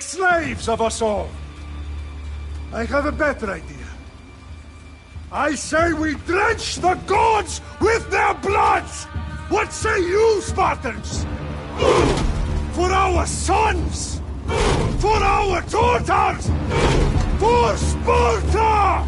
slaves of us all. I have a better idea. I say we drench the gods with their bloods! What say you, Spartans? For our sons! For our daughters! For Sparta!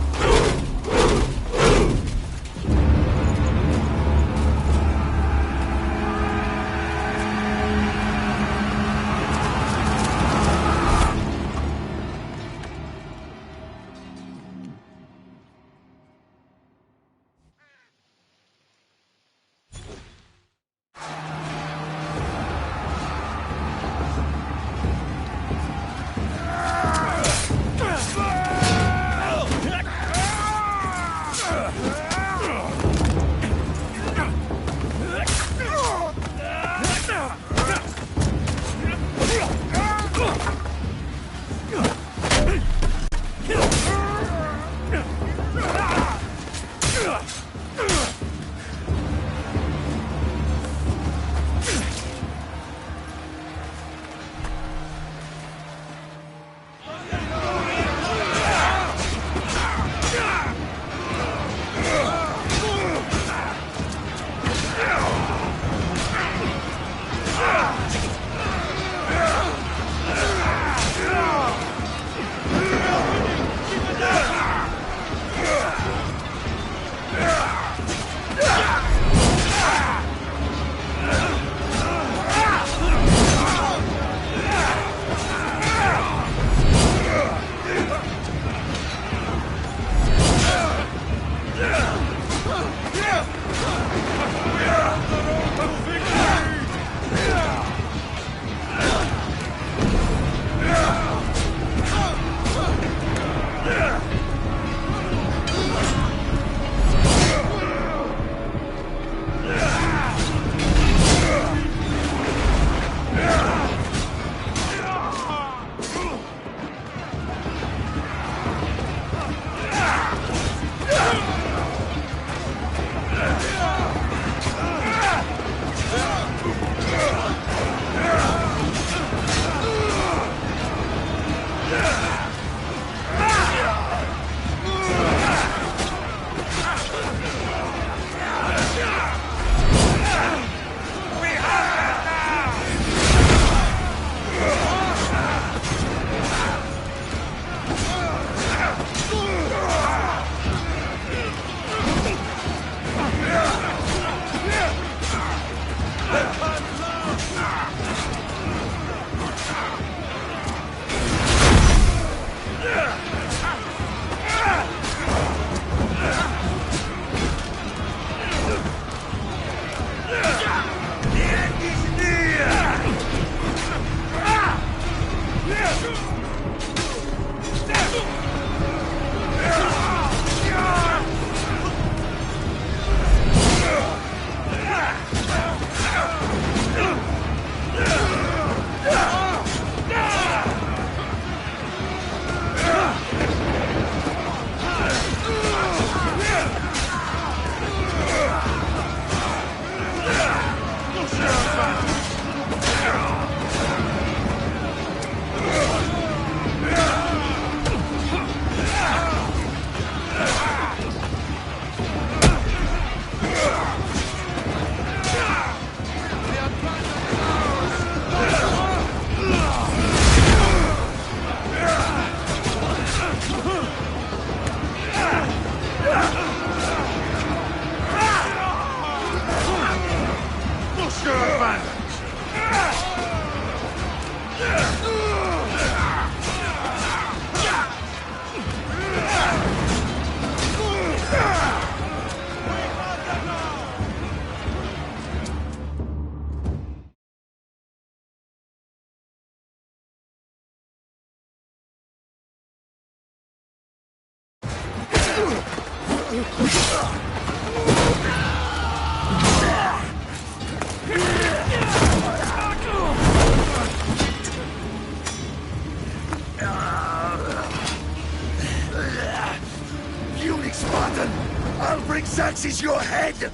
Xerxes your head!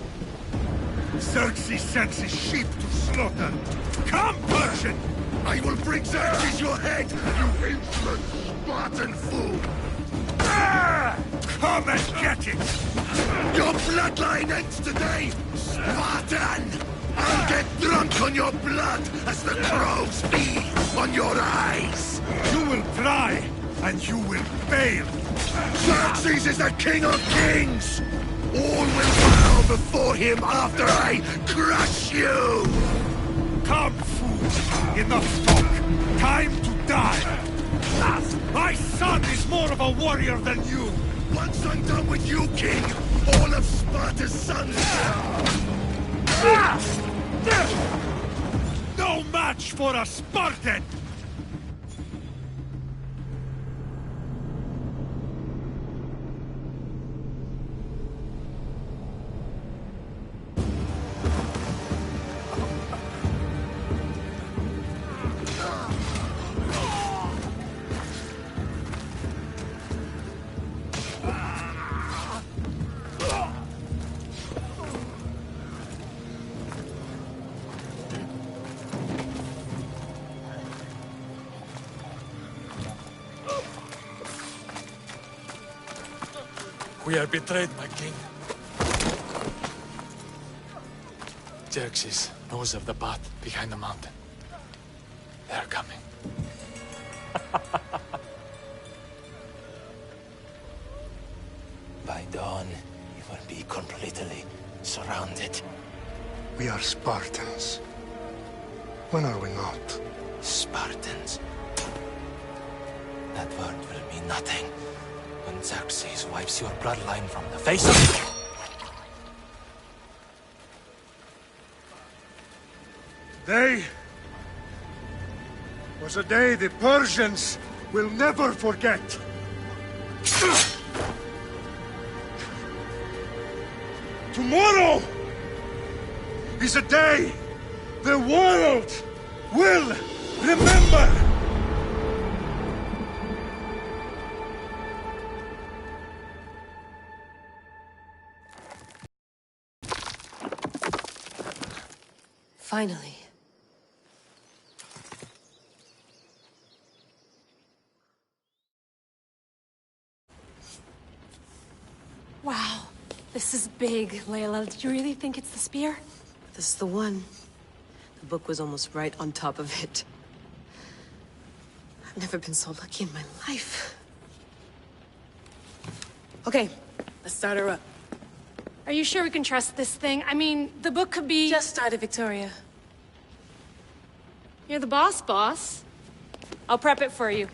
Xerxes sends his sheep to slaughter. Come, Persian! I will bring Xerxes your head, you insolent Spartan fool! Ah! Come and get it! Your bloodline ends today, Spartan! I'll get drunk on your blood as the crows feed on your eyes! You will try, and you will fail! Xerxes is the king of kings! All will bow before him after I crush you! Come, fool! Enough talk! Time to die! My son is more of a warrior than you! Once I'm done with you, king, all of Sparta's sons... No match for a Spartan! We are betrayed, my king. Xerxes knows of the path behind the mountain. They are coming. By dawn, you will be completely surrounded. We are Spartans. When are we not? Spartans. That word will mean nothing when Xerxes wipes your bloodline from the face of... Today was a day the Persians will never forget. Tomorrow is a day the world will remember. Finally. Wow, this is big, Layla. Did you really think it's the spear? This is the one. The book was almost right on top of it. I've never been so lucky in my life. Okay, let's start her up. Are you sure we can trust this thing? I mean, the book could be... Just started, Victoria. You're the boss. I'll prep it for you.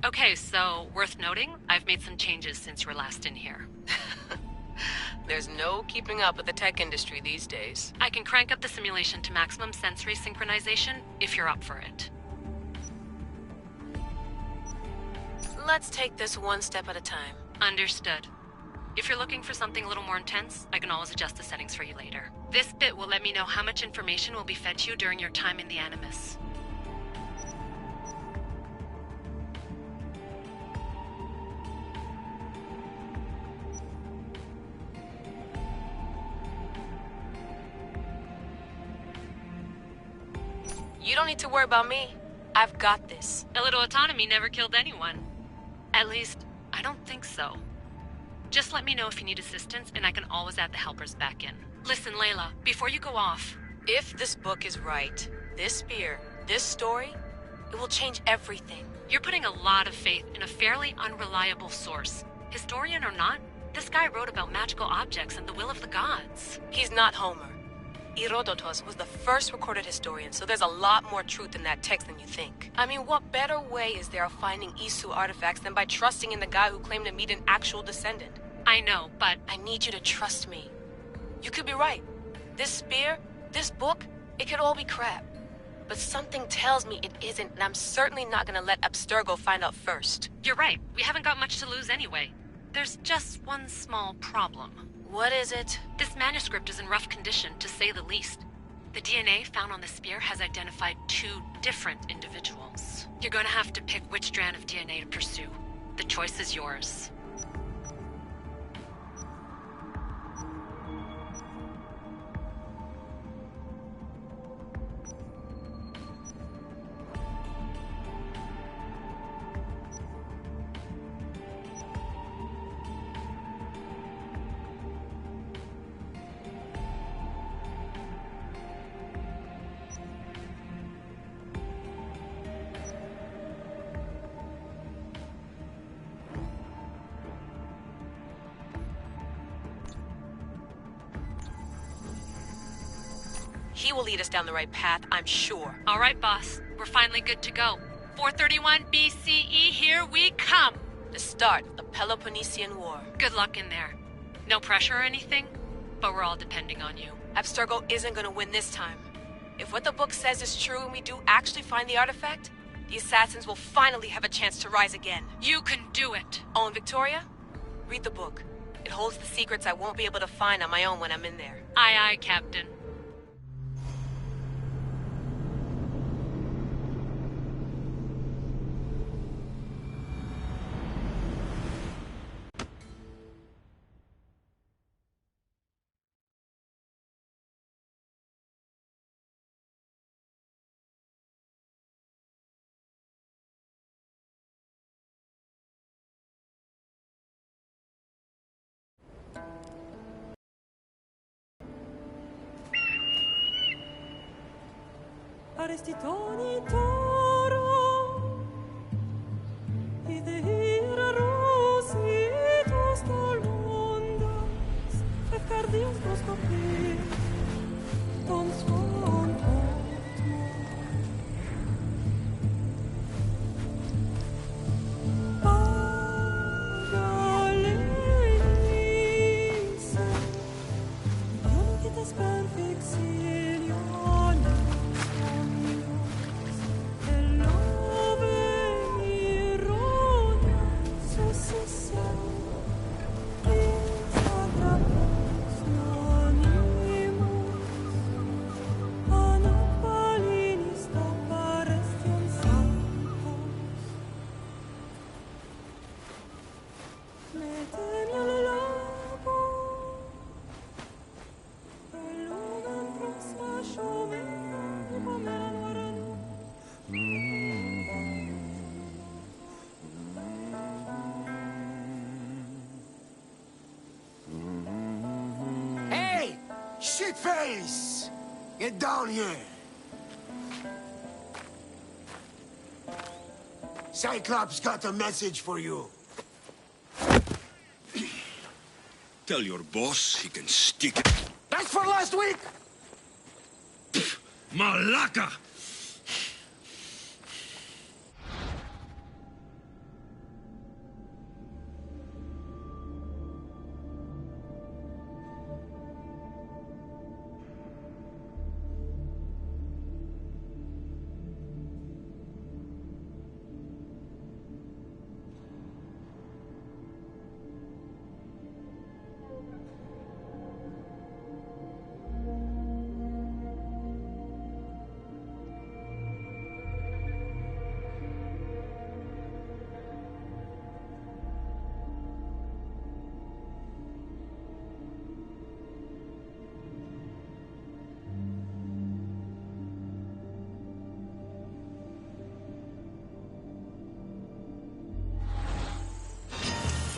Okay, so, worth noting, I've made some changes since you were last in here. There's no keeping up with the tech industry these days. I can crank up the simulation to maximum sensory synchronization, if you're up for it. Let's take this one step at a time. Understood. If you're looking for something a little more intense, I can always adjust the settings for you later. This bit will let me know how much information will be fed to you during your time in the Animus. You don't need to worry about me. I've got this. A little autonomy never killed anyone. At least, I don't think so. Just let me know if you need assistance, and I can always add the helpers back in. Listen, Layla, before you go off... If this book is right, this spear, this story, it will change everything. You're putting a lot of faith in a fairly unreliable source. Historian or not, this guy wrote about magical objects and the will of the gods. He's not Homer. Herodotus was the first recorded historian, so there's a lot more truth in that text than you think. I mean, what better way is there of finding Isu artifacts than by trusting in the guy who claimed to meet an actual descendant? I know, but... I need you to trust me. You could be right. This spear, this book, it could all be crap. But something tells me it isn't, and I'm certainly not gonna let Abstergo find out first. You're right. We haven't got much to lose anyway. There's just one small problem. What is it? This manuscript is in rough condition, to say the least. The DNA found on the spear has identified 2 different individuals. You're going to have to pick which strand of DNA to pursue. The choice is yours. He will lead us down the right path, I'm sure. All right, boss. We're finally good to go. 431 BCE, here we come! The start of the Peloponnesian War. Good luck in there. No pressure or anything, but we're all depending on you. Abstergo isn't gonna win this time. If what the book says is true and we do actually find the artifact, the assassins will finally have a chance to rise again. You can do it! Oh, and Victoria? Read the book. It holds the secrets I won't be able to find on my own when I'm in there. Aye, aye, Captain. Arestitoni toro, idehira rositos tolmondas, efcardios proscopir, ton son potmo. Pagalenice, dionikitas perfectionis. Hey! Shitface! Get down here! Cyclops got a message for you. Tell your boss he can stick it. That's for last week! Malaka!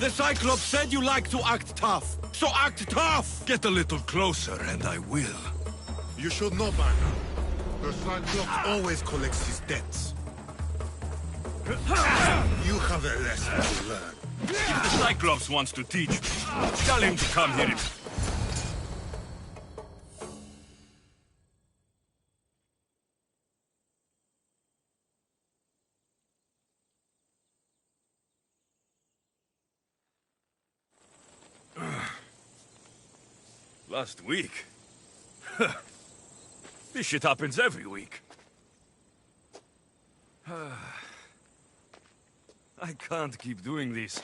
The Cyclops said you like to act tough. So act tough! Get a little closer and I will. You should know by now. The Cyclops always collects his debts. You have a lesson to learn. If the Cyclops wants to teach me, tell him to come here. Last week? This shit happens every week. I can't keep doing this.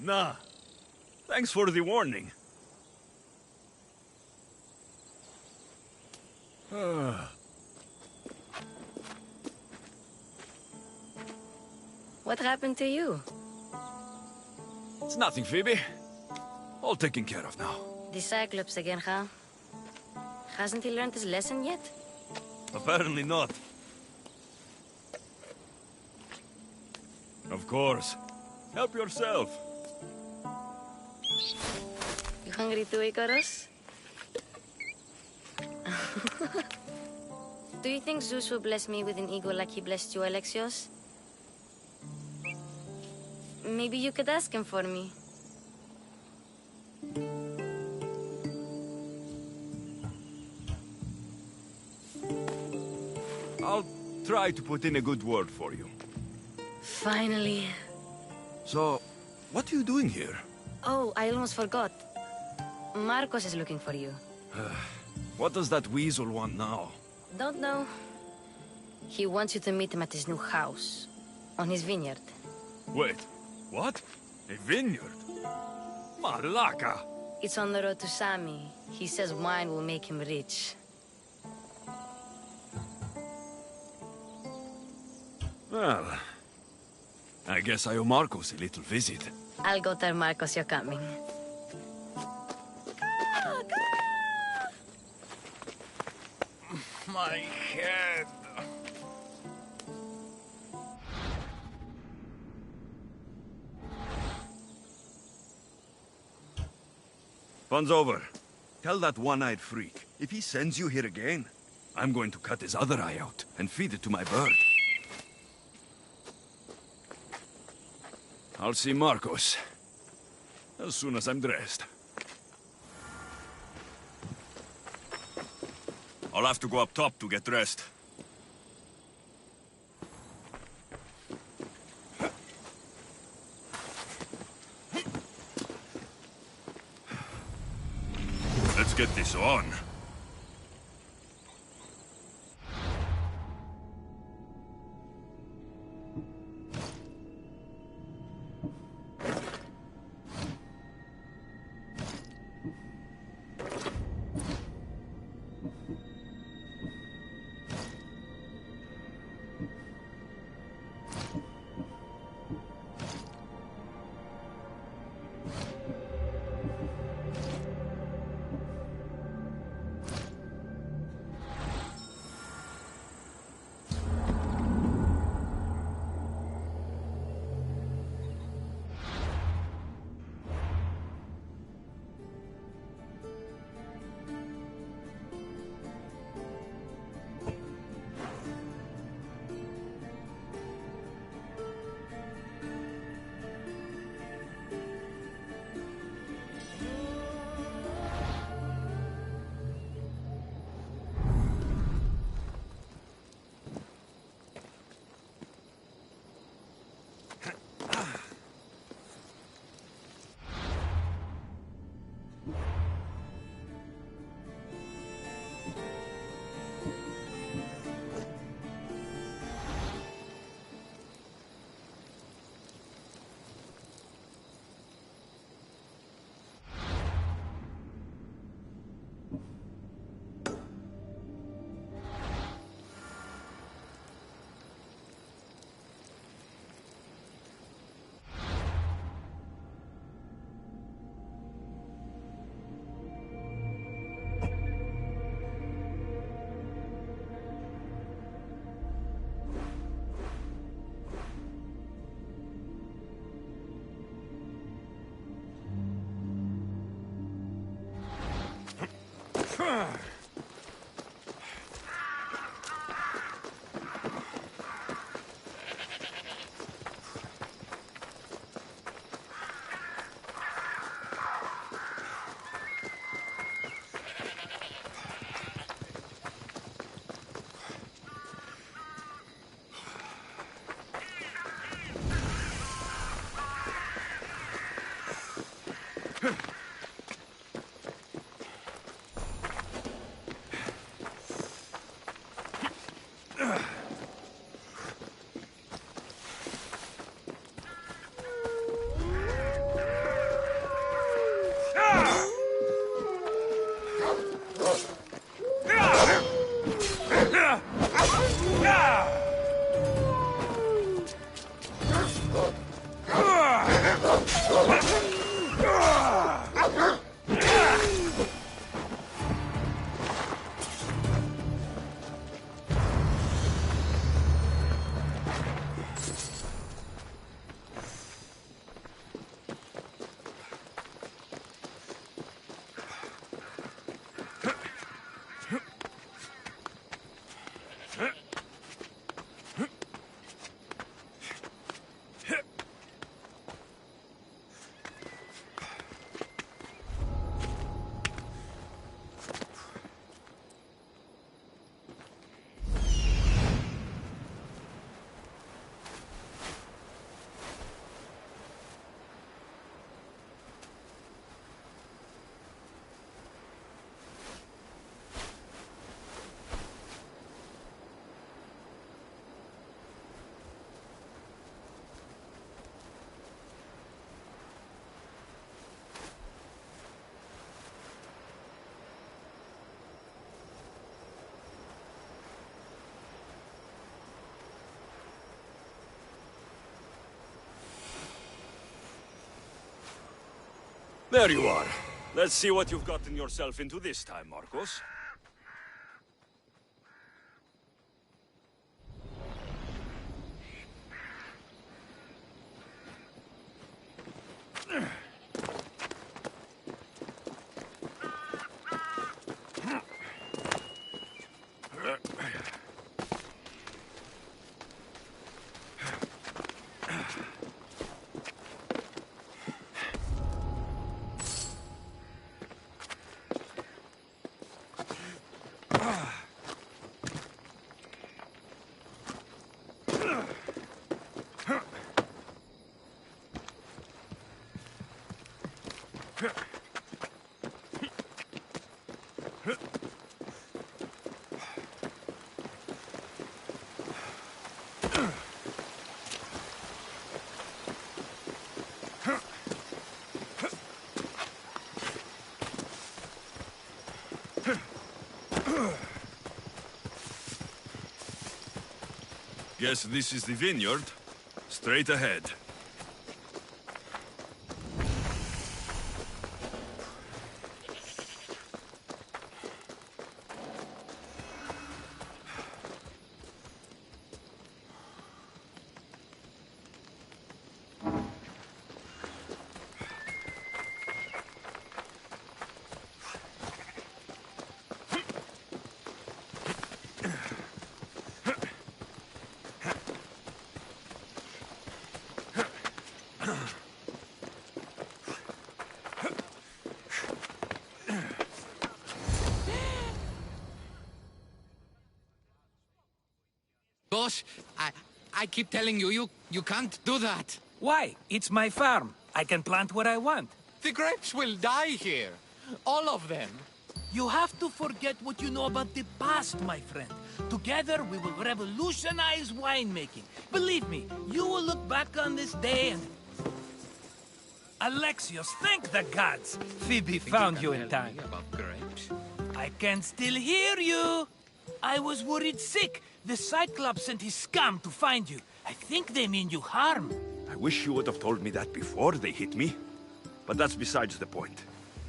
Nah. Thanks for the warning. What happened to you? It's nothing, Phoebe. All taken care of now. The Cyclops again, huh? Hasn't he learned his lesson yet? Apparently not. Of course. Help yourself. You hungry too, Icarus? Do you think Zeus will bless me with an ego like he blessed you, Alexios? Maybe you could ask him for me. I'll try to put in a good word for you. Finally. So, what are you doing here? Oh, I almost forgot. Marcos is looking for you. What does that weasel want now? Don't know. He wants you to meet him at his new house. On his vineyard. Wait, what? A vineyard? Malaka! It's on the road to Sami. He says wine will make him rich. Well, I guess I owe Marcos a little visit. I'll go tell Marcos you're coming. My head. Fun's over. Tell that one-eyed freak, if he sends you here again, I'm going to cut his other eye out and feed it to my bird. I'll see Marcos as soon as I'm dressed. I'll have to go up top to get dressed. Let's get this on. There you are. Let's see what you've gotten yourself into this time, Marcos. Guess this is the vineyard. Straight ahead. Boss, I keep telling you, you can't do that. Why? It's my farm. I can plant what I want. The grapes will die here. All of them. You have to forget what you know about the past, my friend. Together, we will revolutionize winemaking. Believe me, you will look back on this day and... Alexios, thank the gods! Phoebe found you in time. About grapes? I can still hear you! I was worried sick. The Cyclops sent his scum to find you. I think they mean you harm. I wish you would have told me that before they hit me. But that's besides the point.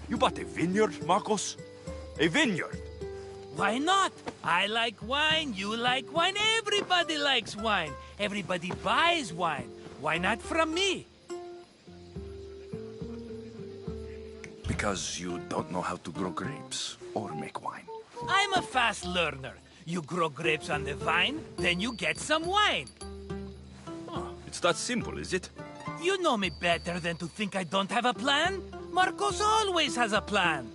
You bought a vineyard, Marcos? A vineyard? Why not? I like wine, you like wine, everybody likes wine. Everybody buys wine. Why not from me? Because you don't know how to grow grapes or make wine. I'm a fast learner. You grow grapes on the vine, then you get some wine. Oh, it's that simple, is it? You know me better than to think I don't have a plan. Marcos always has a plan.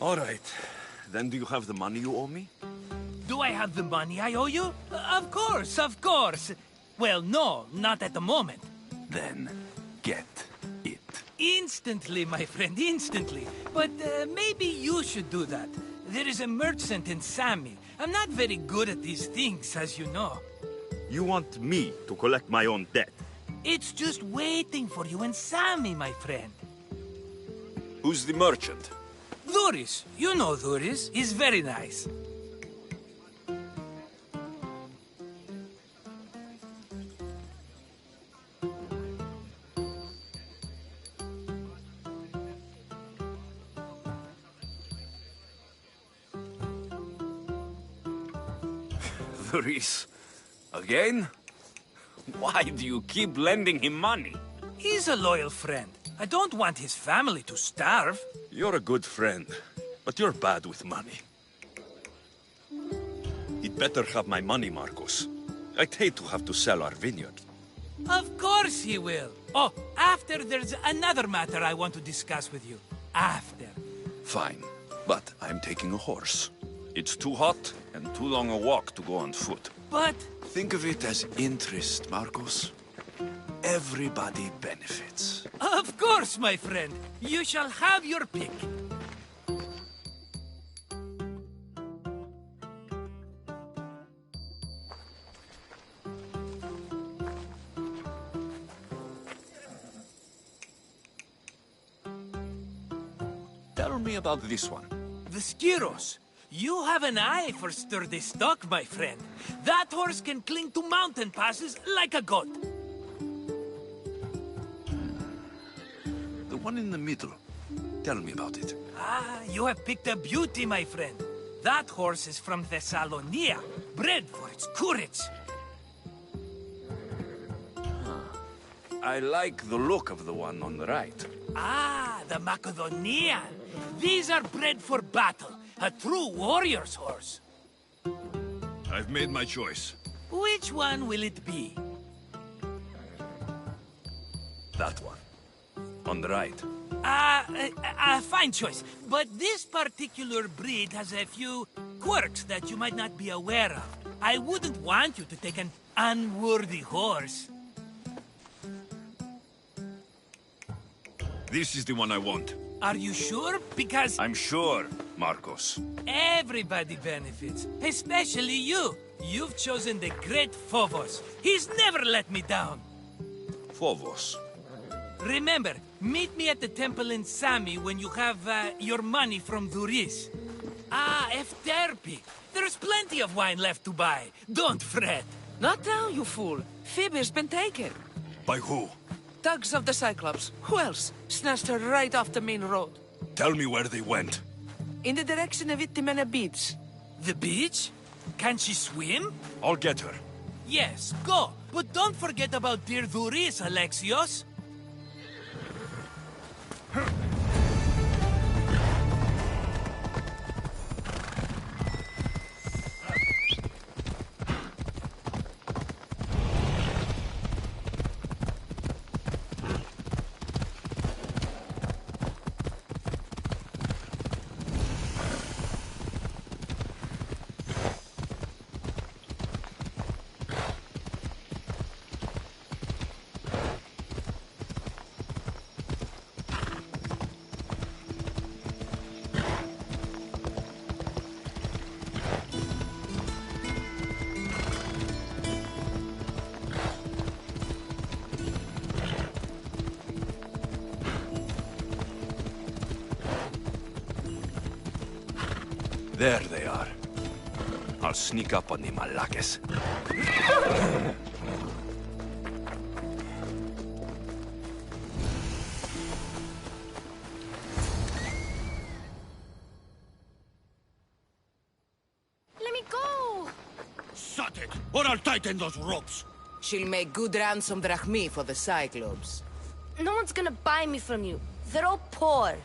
All right. Then do you have the money you owe me? Do I have the money I owe you? Of course, of course. Well, no, not at the moment. Then get it. Instantly, my friend, instantly. But maybe you should do that. There is a merchant in Sami. I'm not very good at these things, as you know. You want me to collect my own debt? It's just waiting for you in Sami, my friend. Who's the merchant? Duris. You know Duris. He's very nice. Duris? Again? Why do you keep lending him money? He's a loyal friend. I don't want his family to starve. You're a good friend, but you're bad with money. He'd better have my money, Marcos. I'd hate to have to sell our vineyard. Of course he will. Oh, after there's another matter I want to discuss with you. After. Fine, but I'm taking a horse. It's too hot and too long a walk to go on foot. But... Think of it as interest, Marcos. Everybody benefits. Of course, my friend. You shall have your pick. Tell me about this one. The Skiros. You have an eye for sturdy stock, my friend. That horse can cling to mountain passes like a goat. The one in the middle. Tell me about it. Ah, you have picked a beauty, my friend. That horse is from Thessalonia, bred for its courage. I like the look of the one on the right. Ah, the Macedonian. These are bred for battle, a true warrior's horse. I've made my choice. Which one will it be? That one. On the right. Fine choice. But this particular breed has a few quirks that you might not be aware of. I wouldn't want you to take an unworthy horse. This is the one I want. Are you sure? Because I'm sure, Marcos. everybody benefits, especially you. You've chosen the great Phobos. He's never let me down. Phobos. Remember, meet me at the temple in Sami when you have your money from Duris. Ah, Efterpi. There's plenty of wine left to buy. Don't fret. Not now, you fool. Phoebe's been taken. By who? Thugs of the Cyclops. Who else? Snatched her right off the main road. Tell me where they went. In the direction of Itimena Beach. The beach? Can she swim? I'll get her. Yes, go. But don't forget about dear Duris, Alexios. There they are. I'll sneak up on the Malakes. Let me go! Shut it, or I'll tighten those ropes. She'll make good ransom drachmi for the Cyclops. No one's gonna buy me from you. They're all poor.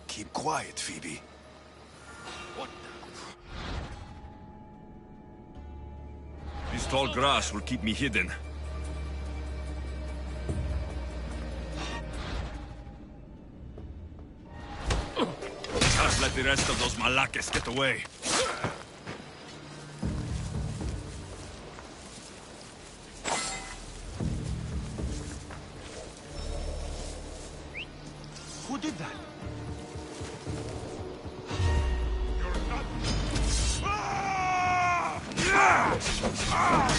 Keep quiet, Phoebe. What This tall grass will keep me hidden. Can't let the rest of those Malakes get away. Who did that?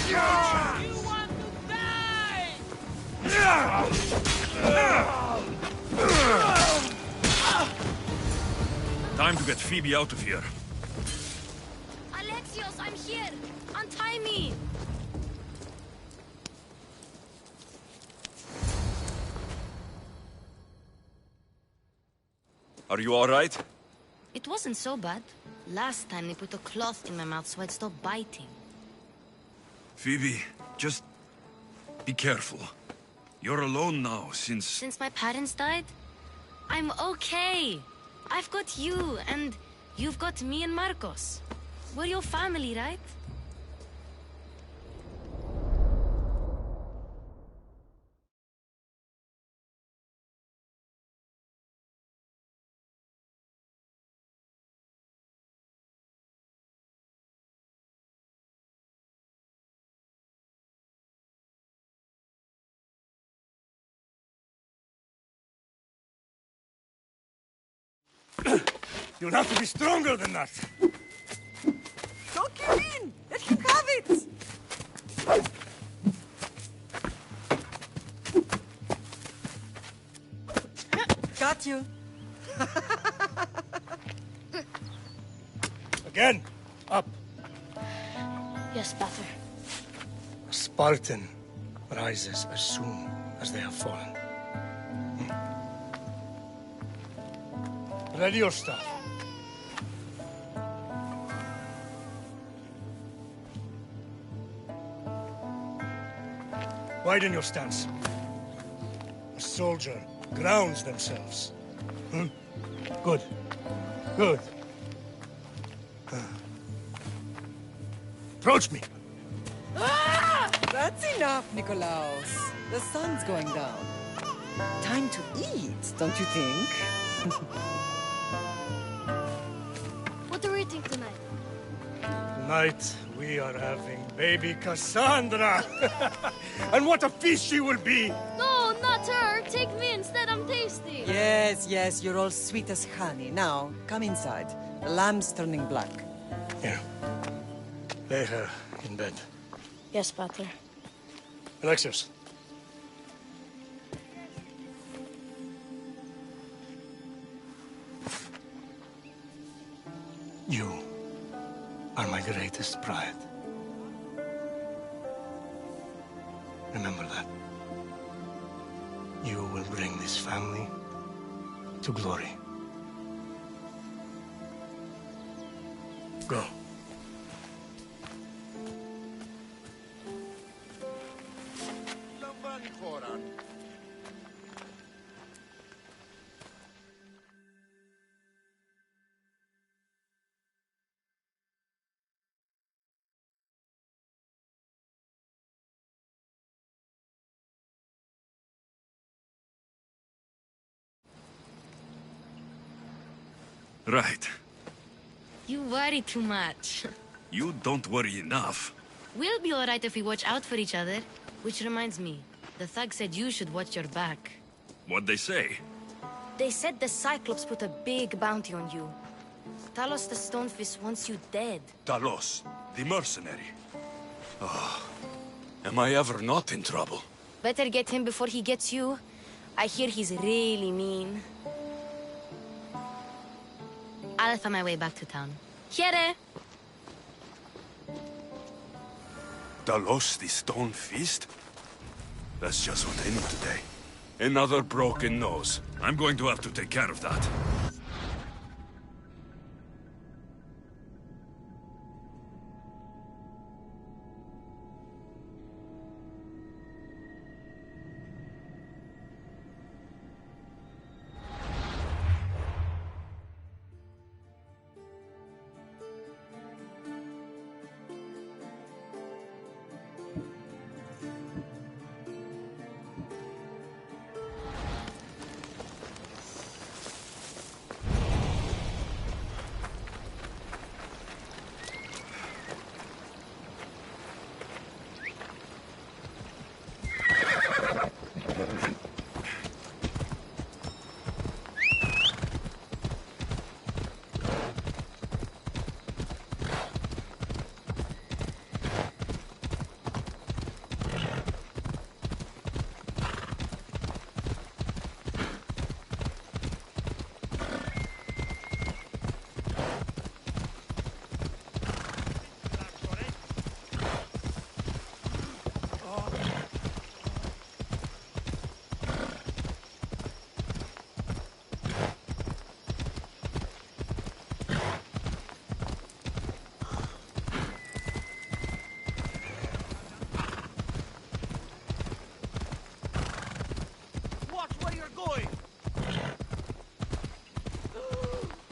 You want to die! Time to get Phoebe out of here. Alexios, I'm here! Untie me! Are you all right? It wasn't so bad. Last time they put a cloth in my mouth so I'd stop biting. Phoebe, just be careful. You're alone now since... Since my parents died? I'm okay. I've got you, and you've got me and Marcos. We're your family, right? You'll have to be stronger than that. Don't give in! Let him have it! Got you. Again. Up. Yes, Father. A Spartan rises as soon as they have fallen. Ready your stuff. Widen your stance. A soldier grounds themselves. Hmm? Good. Good. Approach me. Ah! That's enough, Nikolaos. The sun's going down. Time to eat, don't you think? What are we eating tonight? Tonight, we are having baby Cassandra. And what a feast she will be! No, not her. Take me instead. I'm tasty. Yes, yes, you're all sweet as honey. Now, come inside. The lamb's turning black. Here. Lay her in bed. Yes, Pater. Alexios. You are my greatest pride. Remember that. You will bring this family to glory. Go. Right. You worry too much. You don't worry enough. We'll be alright if we watch out for each other. Which reminds me, the thug said you should watch your back. What'd they say? They said the Cyclops put a big bounty on you. Talos the Stonefist wants you dead. Talos, the mercenary. Oh, am I ever not in trouble? Better get him before he gets you. I hear he's really mean. I'll find my way back to town. Here! Talos, the Stone Fist? That's just what I need today. Another broken nose. I'm going to have to take care of that.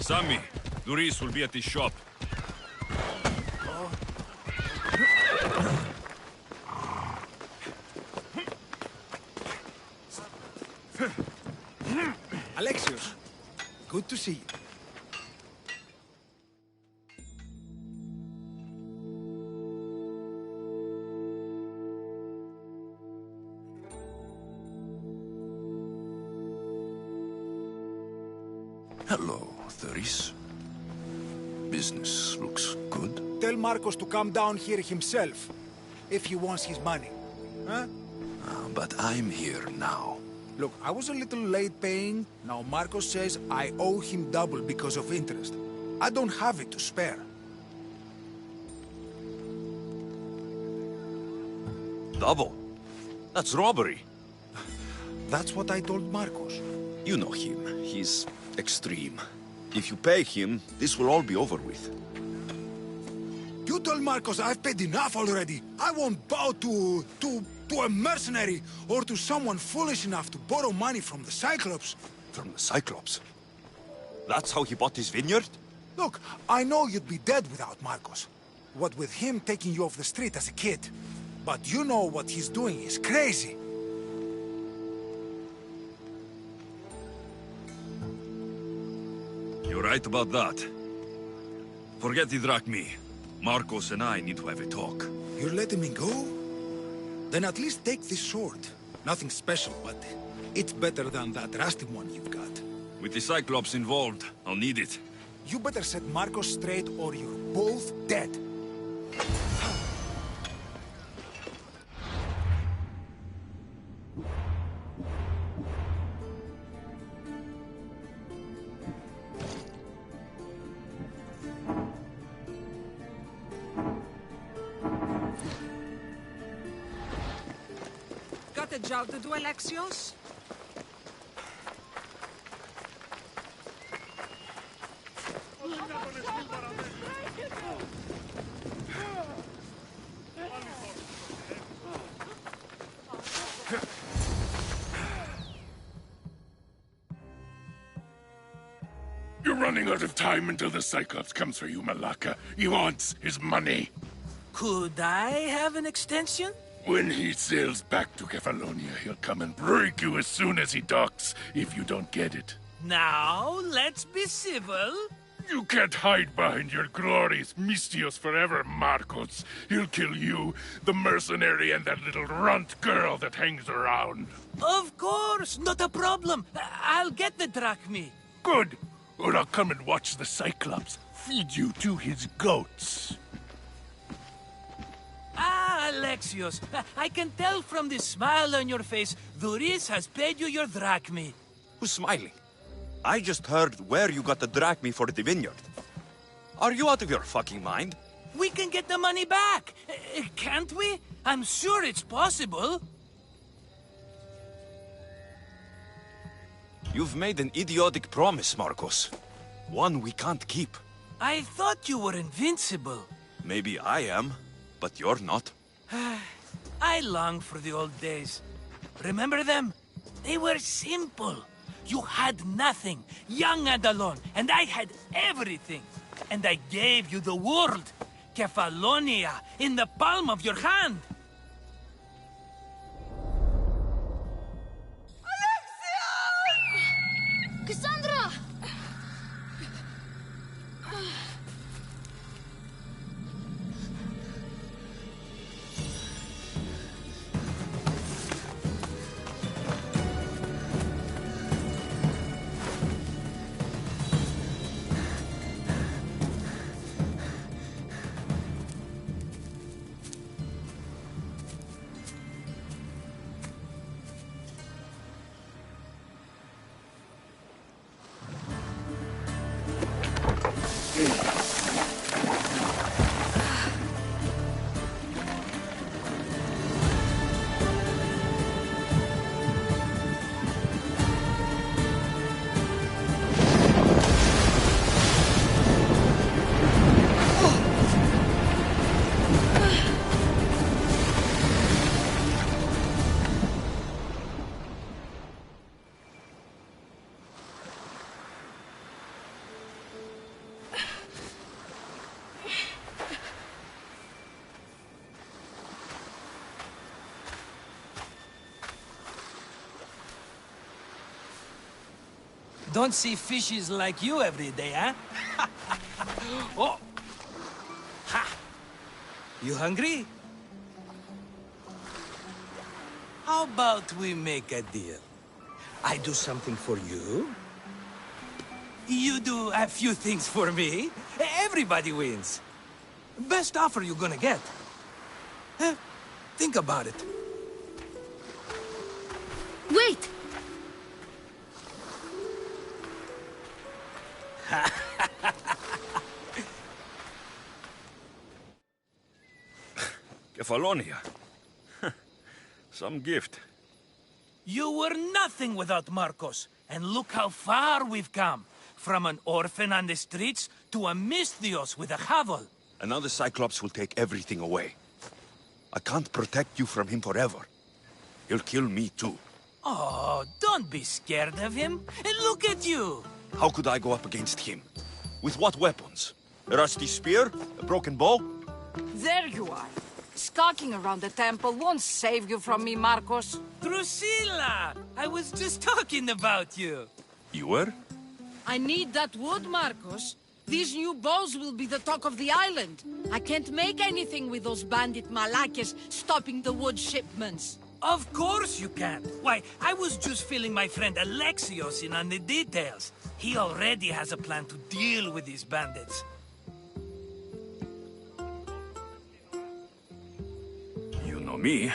Sammy, Duris will be at the shop. Alexios, good to see you. Hello, Duris. Business looks good. Tell Marcos to come down here himself, if he wants his money. Huh? But I'm here now. Look, I was a little late paying. Now Marcos says I owe him double because of interest. I don't have it to spare. Double? That's robbery. That's what I told Marcos. You know him. He's extreme. If you pay him, this will all be over with. You tell Marcos I've paid enough already. I won't bow to a mercenary or to someone foolish enough to borrow money from the Cyclops. From the Cyclops? That's how he bought his vineyard? Look, I know you'd be dead without Marcos. What with him taking you off the street as a kid. But you know what he's doing is crazy. You're right about that. Forget the drachmi. Marcos and I need to have a talk. You're letting me go? Then at least take this sword. Nothing special, but it's better than that rusty one you've got. With the Cyclops involved, I'll need it. You better set Marcos straight or you're both dead. Got a job to do, Alexios? You're running out of time until the Cyclops comes for you, Malaka. He wants his money. Could I have an extension? When he sails back to Kefalonia, he'll come and break you as soon as he docks, if you don't get it. Now, let's be civil. You can't hide behind your glorious Mistios forever, Marcos. He'll kill you, the mercenary, and that little runt girl that hangs around. Of course, not a problem. I'll get the drachmi. Good. Or I'll come and watch the Cyclops feed you to his goats. Ah, Alexios, I can tell from the smile on your face, Duris has paid you your drachmi. Who's smiling? I just heard where you got the drachmi for the vineyard. Are you out of your fucking mind? We can get the money back, can't we? I'm sure it's possible. You've made an idiotic promise, Marcos. One we can't keep. I thought you were invincible. Maybe I am, but you're not. I long for the old days. Remember them? They were simple. You had nothing, young and alone, and I had everything. And I gave you the world, Kefalonia, in the palm of your hand. Cassandra! Don't see fishes like you every day, huh? Oh! Ha! You hungry? How about we make a deal? I do something for you. You do a few things for me. Everybody wins. Best offer you're gonna get. Think about it. Wait! Kefalonia. Some gift. You were nothing without Marcos, and look how far we've come. From an orphan on the streets to a Misthios with a hovel. And now the Cyclops will take everything away. I can't protect you from him forever. He'll kill me too. Oh, don't be scared of him. And look at you. How could I go up against him? With what weapons? A rusty spear? A broken bow? There you are. Skulking around the temple won't save you from me, Marcos. Drusilla! I was just talking about you. You were? I need that wood, Marcos. These new bows will be the talk of the island. I can't make anything with those bandit malakes stopping the wood shipments. Of course you can. Why, I was just filling my friend Alexios in on the details. He already has a plan to deal with these bandits. You know me,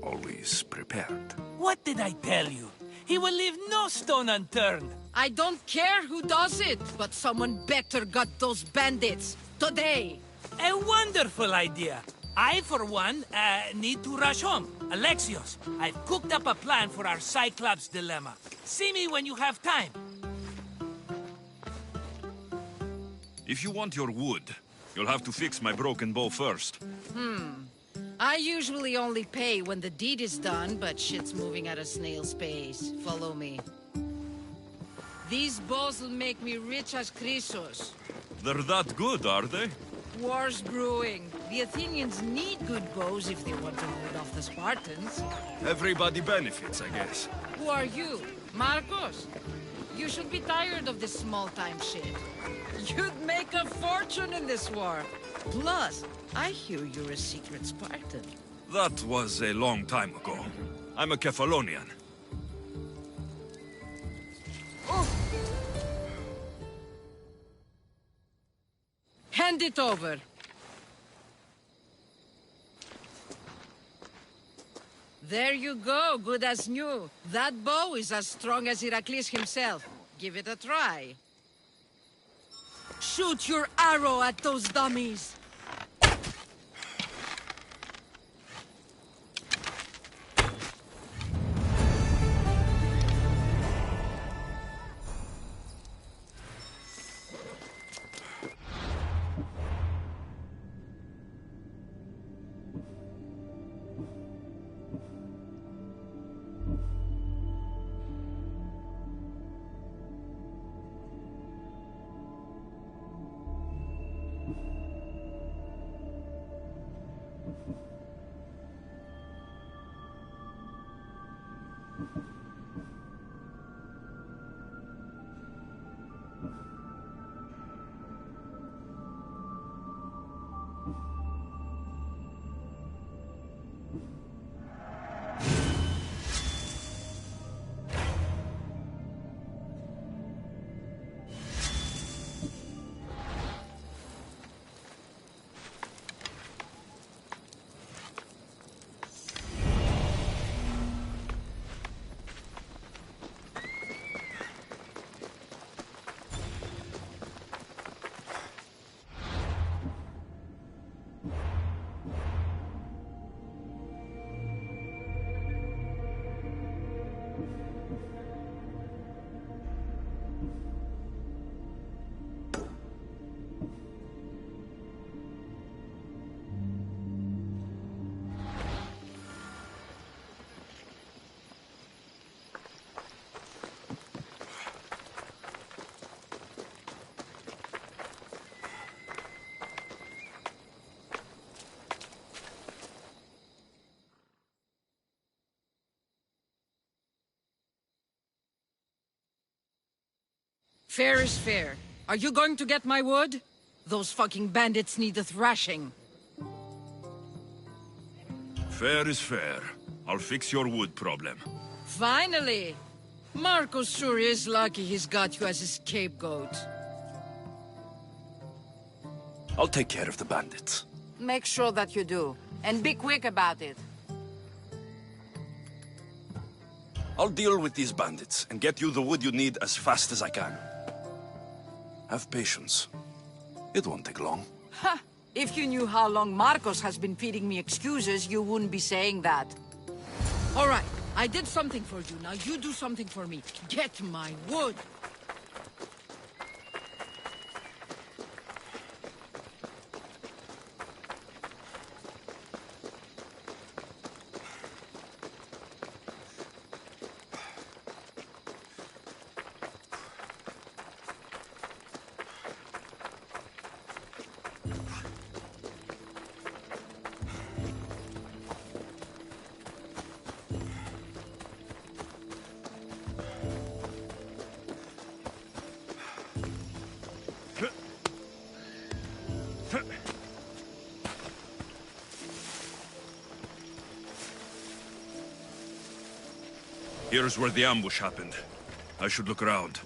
always prepared. What did I tell you? He will leave no stone unturned. I don't care who does it, but someone better got those bandits. Today. A wonderful idea. I, for one, need to rush home. Alexios, I've cooked up a plan for our Cyclops dilemma. See me when you have time. If you want your wood, you'll have to fix my broken bow first. I usually only pay when the deed is done, but shit's moving at a snail's pace. Follow me. These bows will make me rich as Chrysos. They're that good, are they? War's brewing. The Athenians need good bows if they want to hold off the Spartans. Everybody benefits, I guess. Who are you? Marcos? You should be tired of this small-time shit. You'd make a fortune in this war. Plus, I hear you're a secret Spartan. That was a long time ago. I'm a Kephalonian. Hand it over. There you go, good as new. That bow is as strong as Heracles himself. Give it a try. Shoot your arrow at those dummies. Fair is fair. Are you going to get my wood? Those fucking bandits need a thrashing. Fair is fair. I'll fix your wood problem. Finally! Marcos sure is lucky he's got you as a scapegoat. I'll take care of the bandits. Make sure that you do. And be quick about it. I'll deal with these bandits and get you the wood you need as fast as I can. Have patience. It won't take long. Ha! If you knew how long Marcos has been feeding me excuses, you wouldn't be saying that. All right, I did something for you. Now you do something for me. Get my wood. Here's where the ambush happened. I should look around.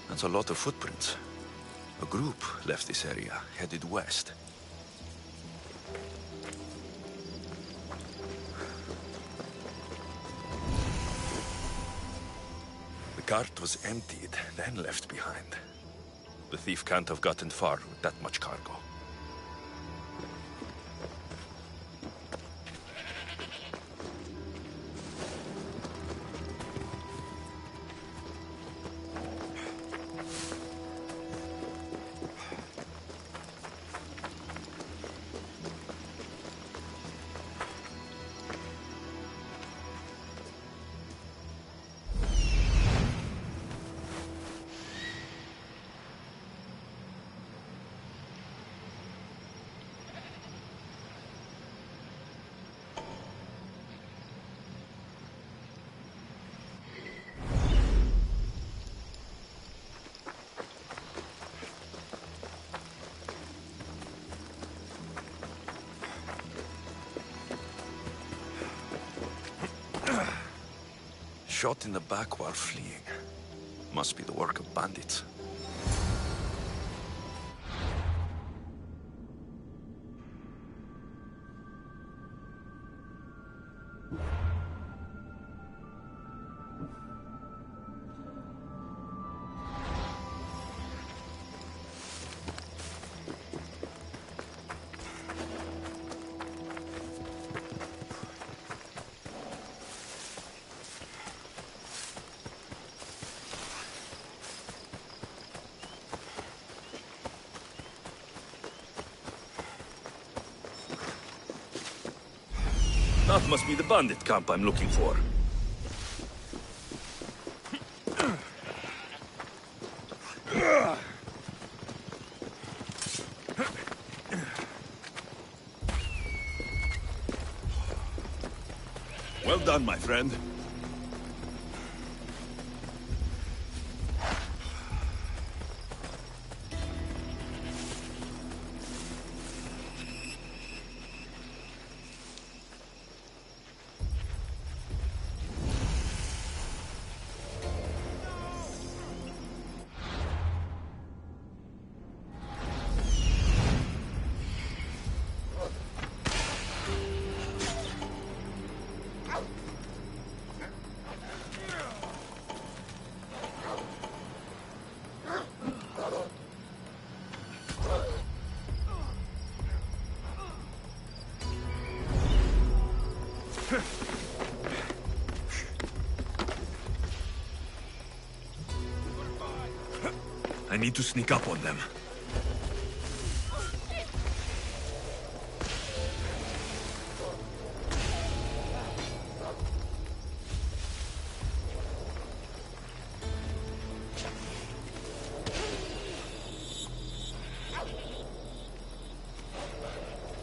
That's a lot of footprints. A group left this area, headed west. The cart was emptied, then left behind. The thief can't have gotten far with that much cargo. Shot in the back while fleeing. Must be the work of bandits. That must be the bandit camp I'm looking for. Well done, my friend. I need to sneak up on them.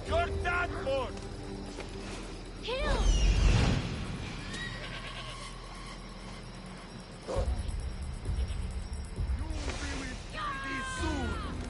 You're dead, Lord! Hill! Soon.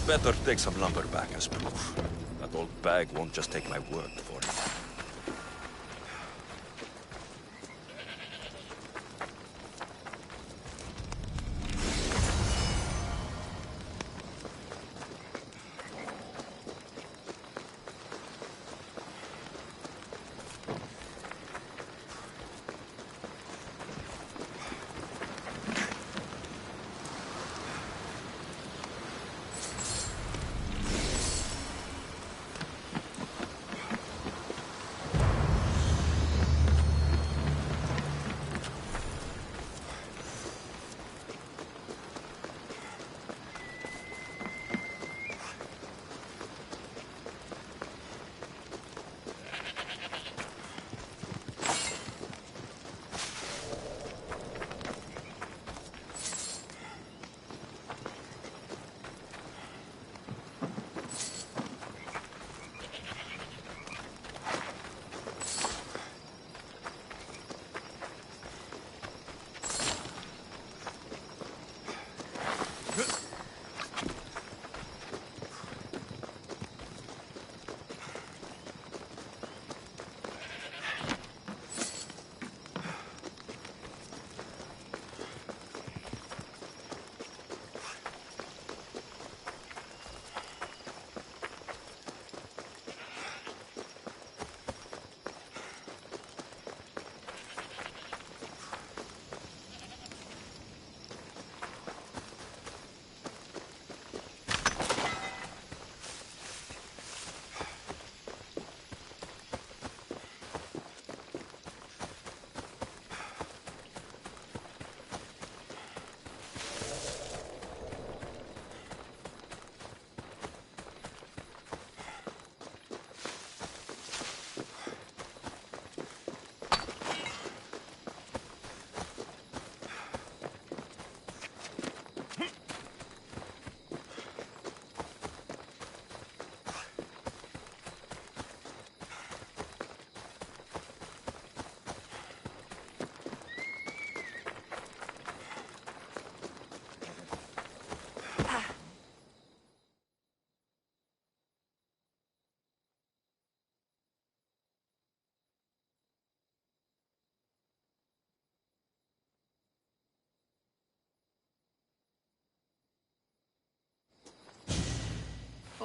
Better take some lumber back as proof. That old bag won't just take my word for it.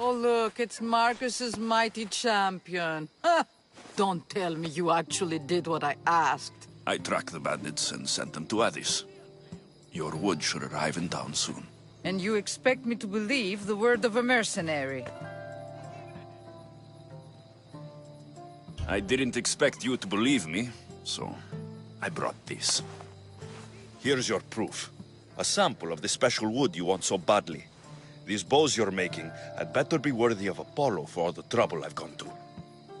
Oh, look, it's Marcus's mighty champion. Ha! Don't tell me you actually did what I asked. I tracked the bandits and sent them to Addis. Your wood should arrive in town soon. And you expect me to believe the word of a mercenary? I didn't expect you to believe me, so I brought this. Here's your proof. A sample of the special wood you want so badly. These bows you're making had better be worthy of Apollo for all the trouble I've gone to.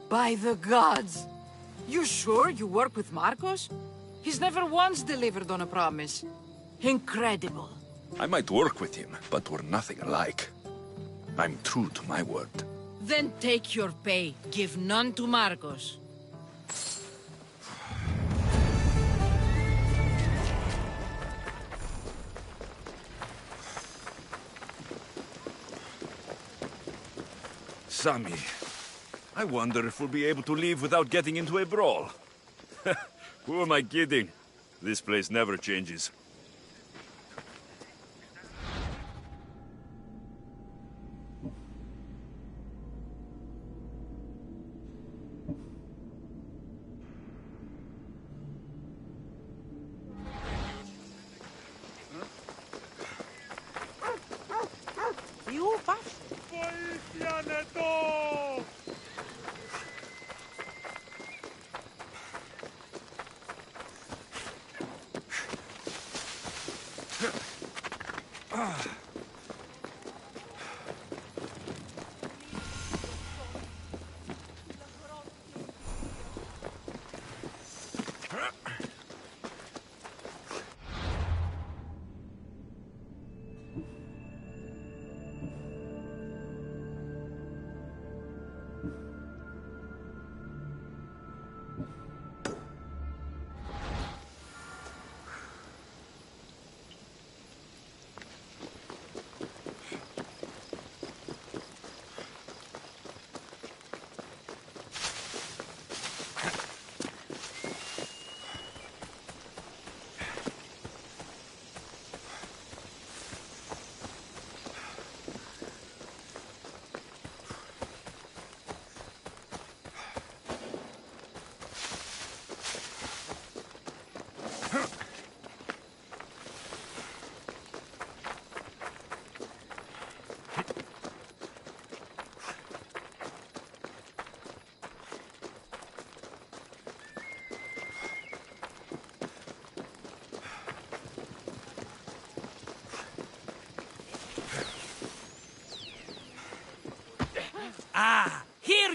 By the gods! You sure you work with Marcos? He's never once delivered on a promise. Incredible. I might work with him, but we're nothing alike. I'm true to my word. Then take your pay. Give none to Marcos. Sammy, I wonder if we'll be able to leave without getting into a brawl. Who am I kidding? This place never changes.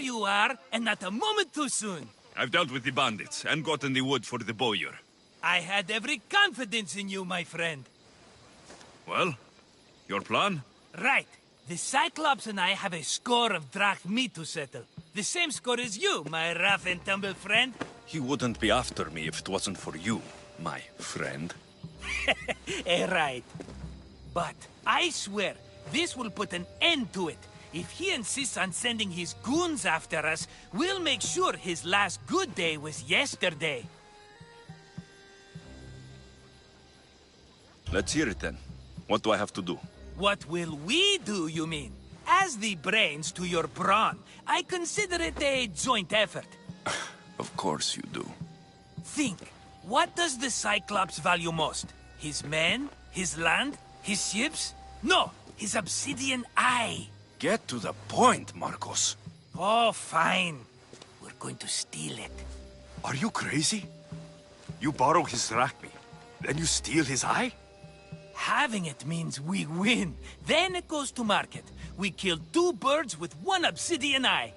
you are, and not a moment too soon. I've dealt with the bandits and gotten the wood for the bowyer. I had every confidence in you, my friend. Well, your plan? Right. The Cyclops and I have a score of drachmi to settle. The same score as you, my rough and tumble friend. He wouldn't be after me if it wasn't for you, my friend. Right. But I swear, this will put an end to it. If he insists on sending his goons after us, we'll make sure his last good day was yesterday. Let's hear it then. What do I have to do? What will we do, you mean? As the brains to your brawn, I consider it a joint effort. Of course you do. Think, what does the Cyclops value most? His men? His land? His ships? No, his obsidian eye. Get to the point, Marcos. Oh, fine. We're going to steal it. Are you crazy? You borrow his drachmi, then you steal his eye? Having it means we win. Then it goes to market. We kill 2 birds with 1 obsidian eye.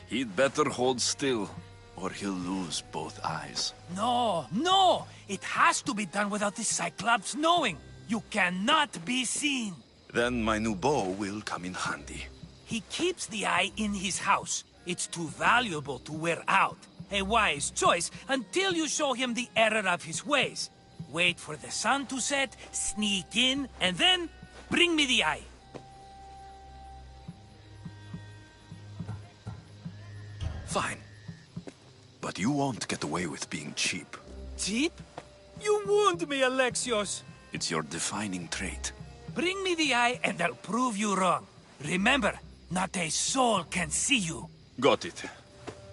He'd better hold still, or he'll lose both eyes. No! It has to be done without the Cyclops knowing. You cannot be seen. Then my new bow will come in handy. He keeps the eye in his house. It's too valuable to wear out. A wise choice until you show him the error of his ways. Wait for the sun to set, sneak in, and then bring me the eye. Fine. But you won't get away with being cheap. Cheap? You wound me, Alexios. It's your defining trait. Bring me the eye and I'll prove you wrong. Remember, not a soul can see you. Got it.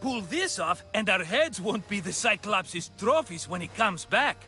Pull this off and our heads won't be the Cyclops' trophies when he comes back.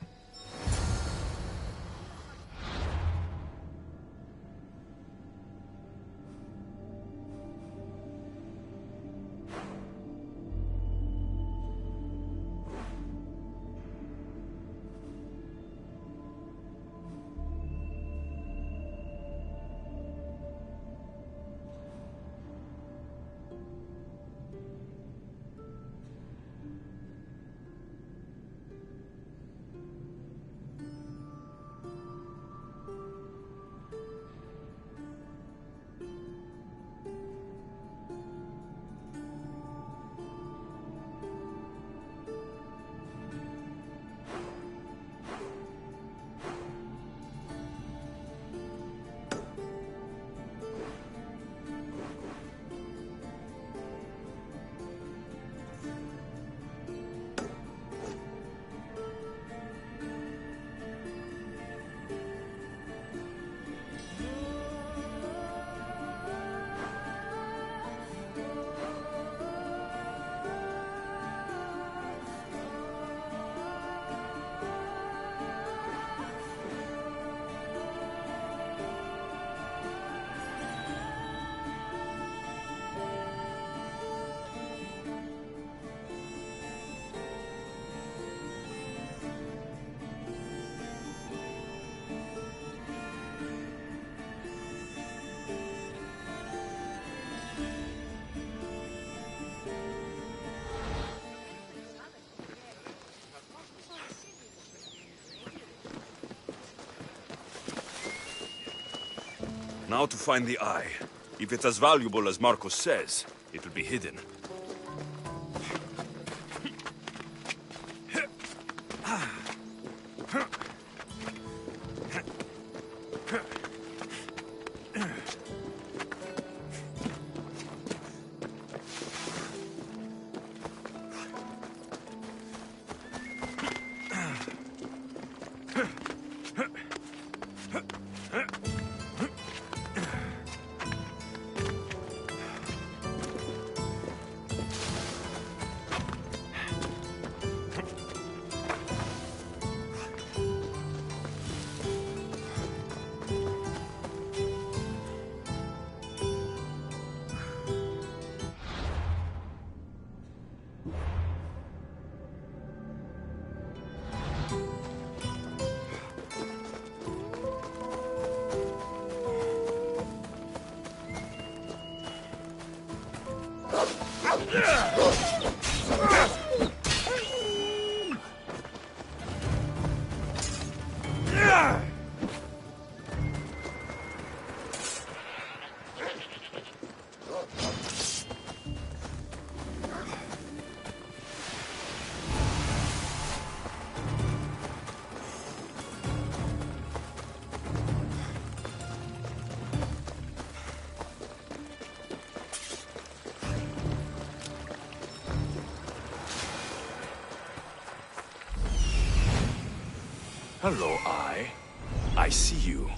Now to find the eye. If it's as valuable as Marcos says, it'll be hidden. Hello, I see you.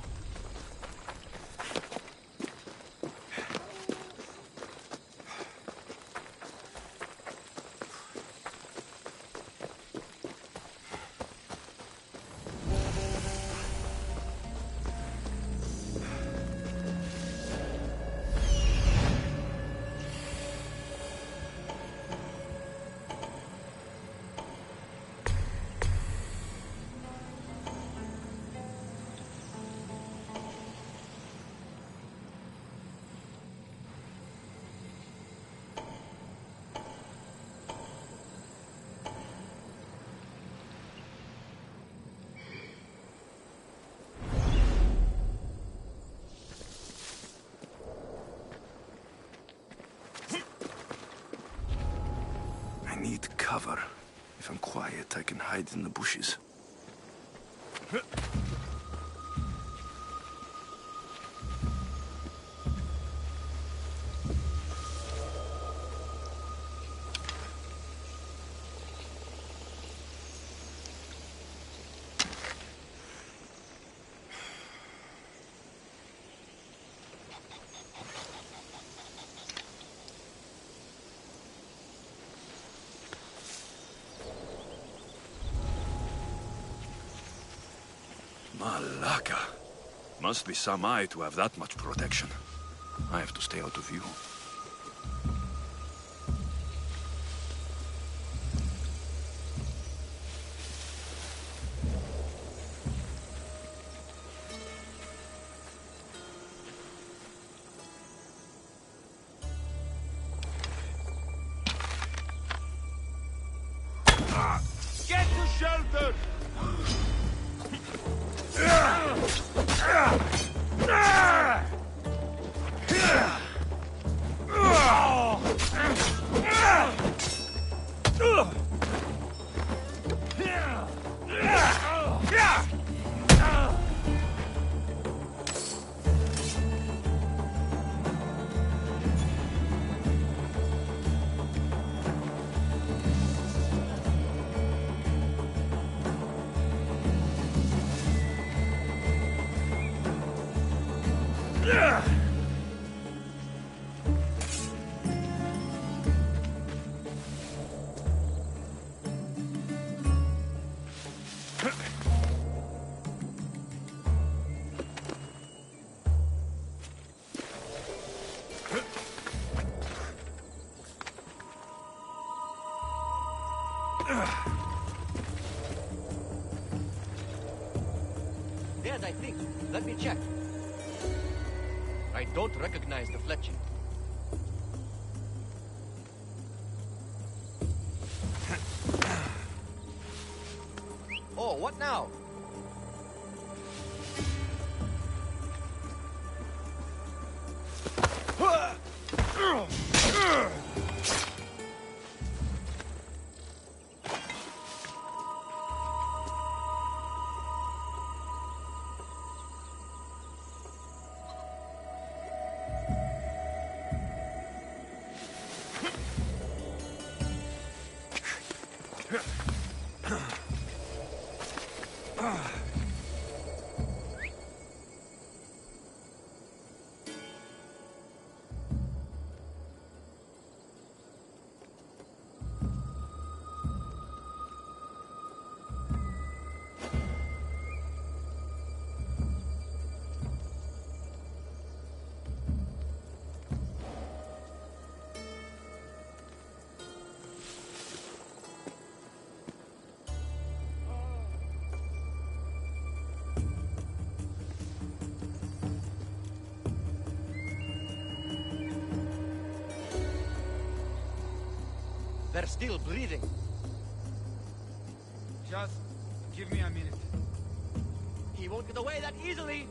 I need cover. If I'm quiet, I can hide in the bushes. Malaka. Must be some eye to have that much protection. I have to stay out of view. Get to shelter! Dead, I think. Let me check. I don't recognize the fletching. Oh, what now? They're still breathing. Just give me a minute. He won't get away that easily.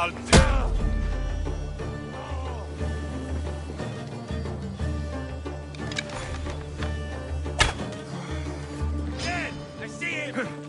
I'll tell. Dead! I see him!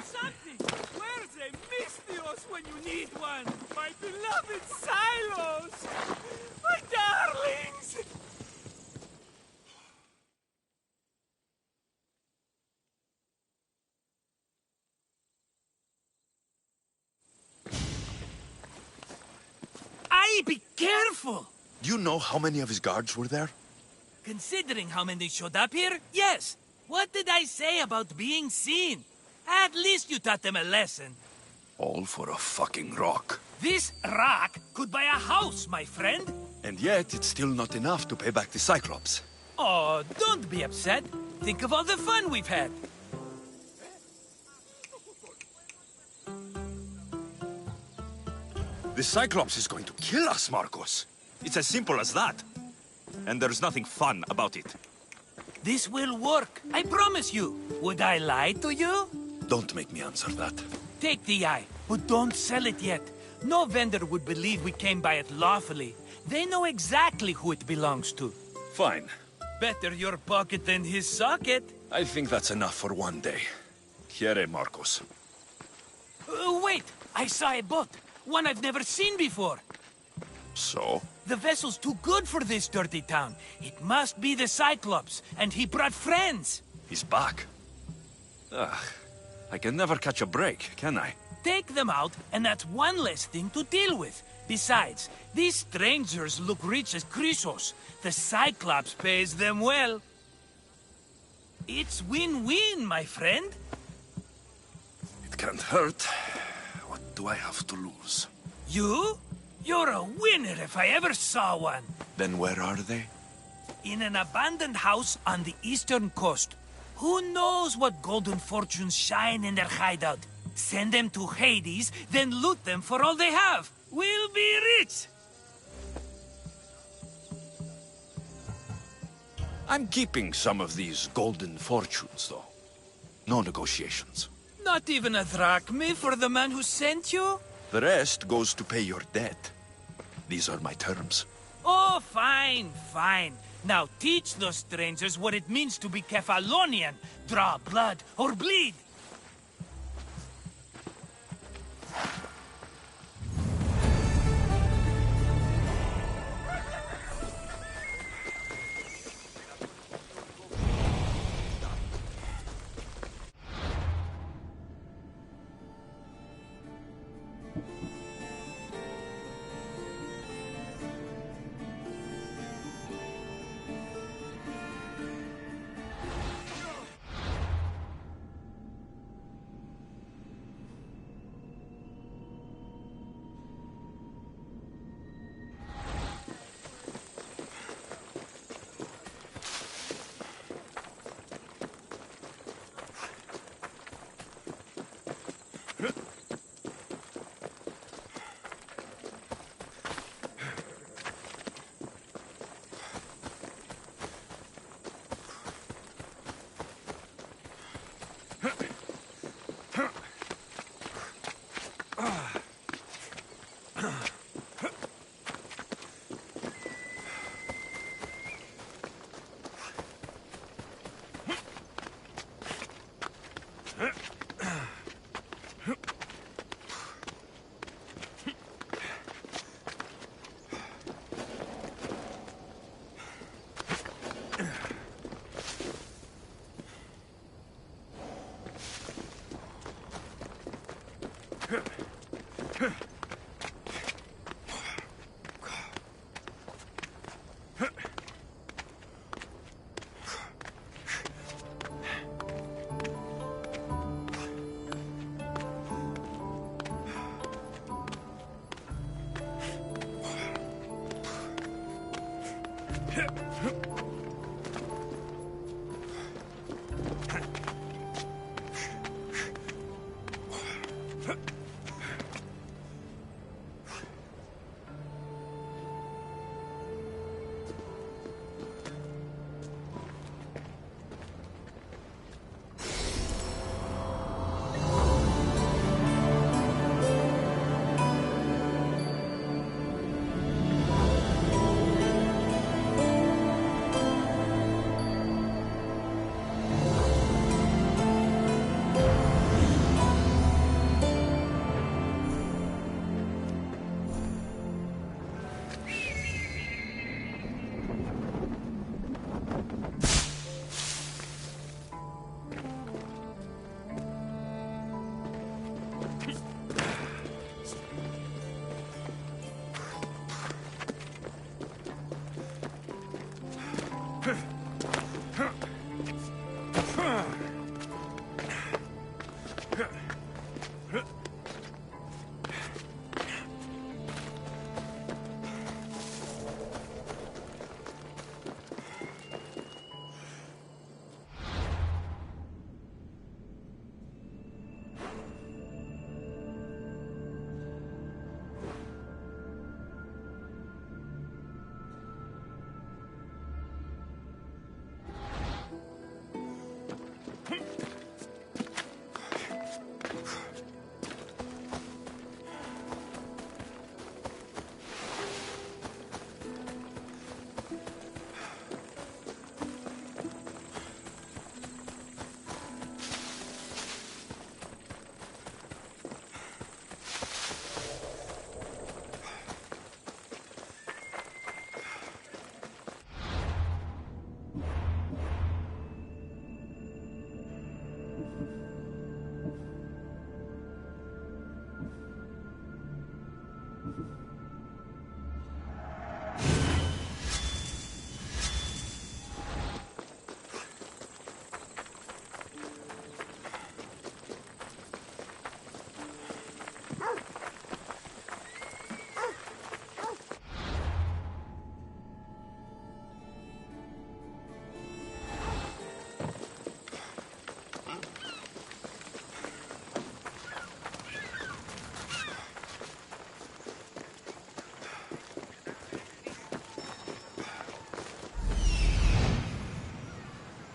Something! Where's a Mystios when you need one? My beloved silos! My darlings! Aye, be careful! Do you know how many of his guards were there? Considering how many showed up here, yes. What did I say about being seen? At least you taught them a lesson. All for a fucking rock. This rock could buy a house, my friend. And yet, it's still not enough to pay back the Cyclops. Oh, don't be upset. Think of all the fun we've had. The Cyclops is going to kill us, Marcos. It's as simple as that. And there's nothing fun about it. This will work, I promise you. Would I lie to you? Don't make me answer that. Take the eye, but don't sell it yet. No vendor would believe we came by it lawfully. They know exactly who it belongs to. Fine. Better your pocket than his socket. I think that's enough for one day. Here, Marcos. Wait! I saw a boat. One I've never seen before. So? The vessel's too good for this dirty town. It must be the Cyclops, and he brought friends. He's back. Ugh. I can never catch a break, can I? Take them out, and that's one less thing to deal with. Besides, these strangers look rich as Chrysos. The Cyclops pays them well. It's win-win, my friend. It can't hurt. What do I have to lose? You? You're a winner if I ever saw one. Then where are they? In an abandoned house on the eastern coast. Who knows what golden fortunes shine in their hideout? Send them to Hades, then loot them for all they have. We'll be rich! I'm keeping some of these golden fortunes, though. No negotiations. Not even a drachme for the man who sent you? The rest goes to pay your debt. These are my terms. Oh, fine, fine. Now teach those strangers what it means to be Kephalonian. Draw blood or bleed.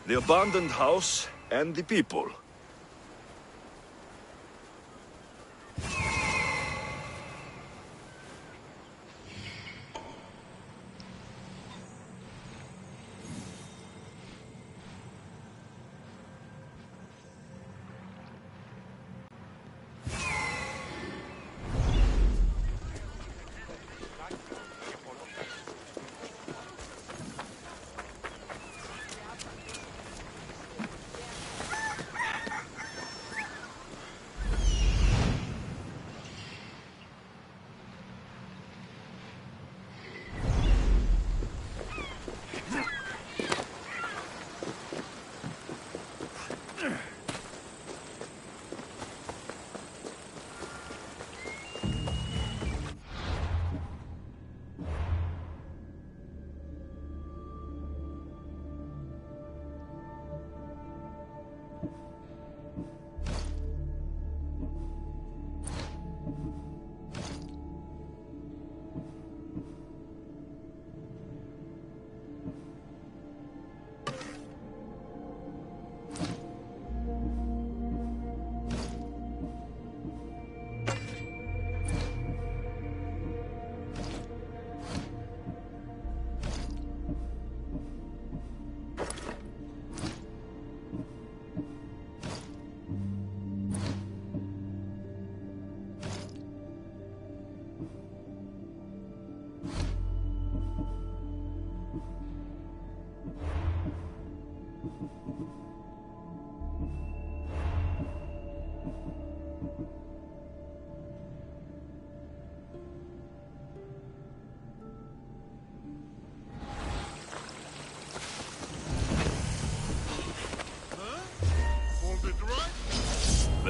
The abandoned house and the people.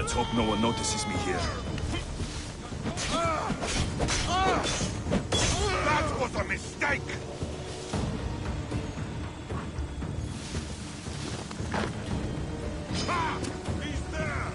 Let's hope no one notices me here. That was a mistake! Ha! He's there!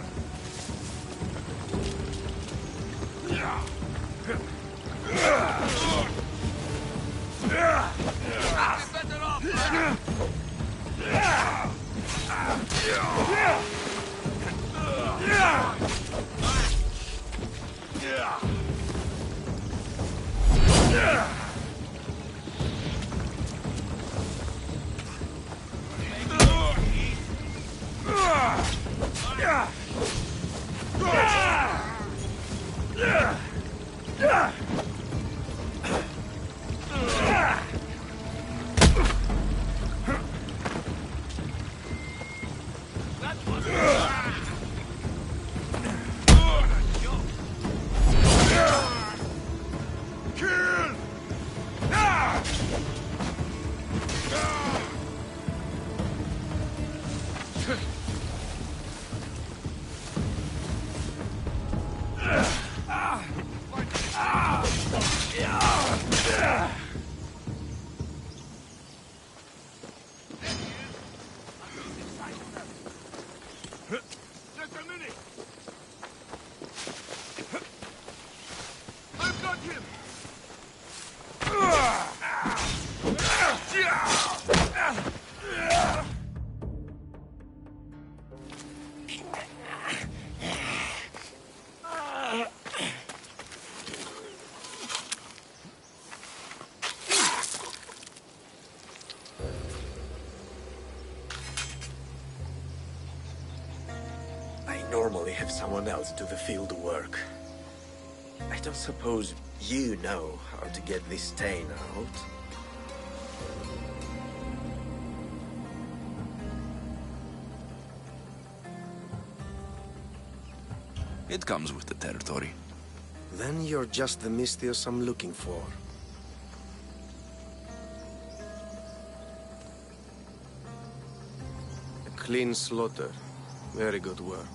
Just a minute! I've got him! I normally have someone else do the field work. I don't suppose you know how to get this stain out? It comes with the territory. Then you're just the Mystios I'm looking for. A clean slaughter. Very good work.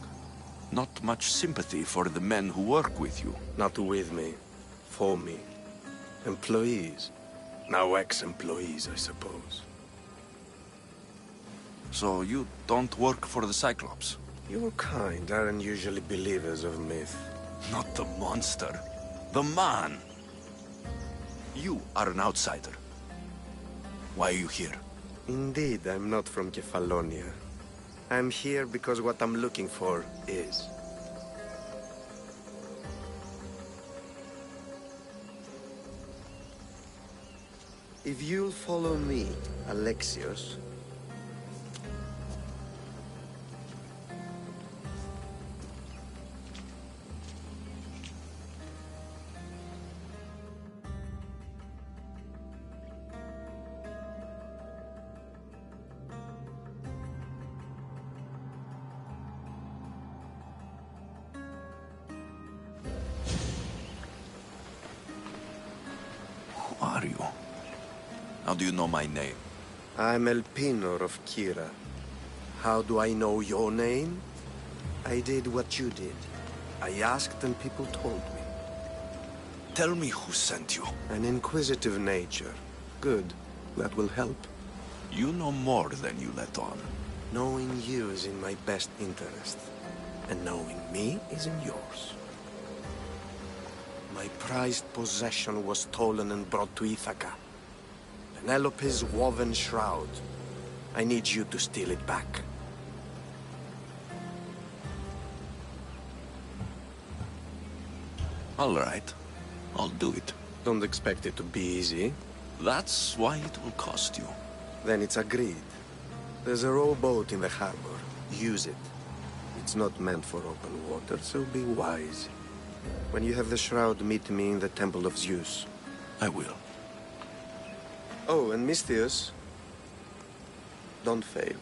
Not much sympathy for the men who work with you. Not with me. For me. Employees. Now ex-employees, I suppose. So you don't work for the Cyclops? Your kind aren't usually believers of myth. Not the monster. The man. You are an outsider. Why are you here? Indeed, I'm not from Kefalonia. I'm here because what I'm looking for is. If you'll follow me, Alexios... Who are you? How do you know my name? I'm Elpinor of Kira. How do I know your name? I did what you did. I asked and people told me. Tell me who sent you. An inquisitive nature. Good. That will help. You know more than you let on. Knowing you is in my best interest. And knowing me is in yours. My prized possession was stolen and brought to Ithaca. Penelope's woven shroud. I need you to steal it back. All right. I'll do it. Don't expect it to be easy. That's why it will cost you. Then it's agreed. There's a rowboat in the harbor. Use it. It's not meant for open water, so be wise. When you have the shroud, meet me in the Temple of Zeus. I will. Oh, and Mystios, don't fail.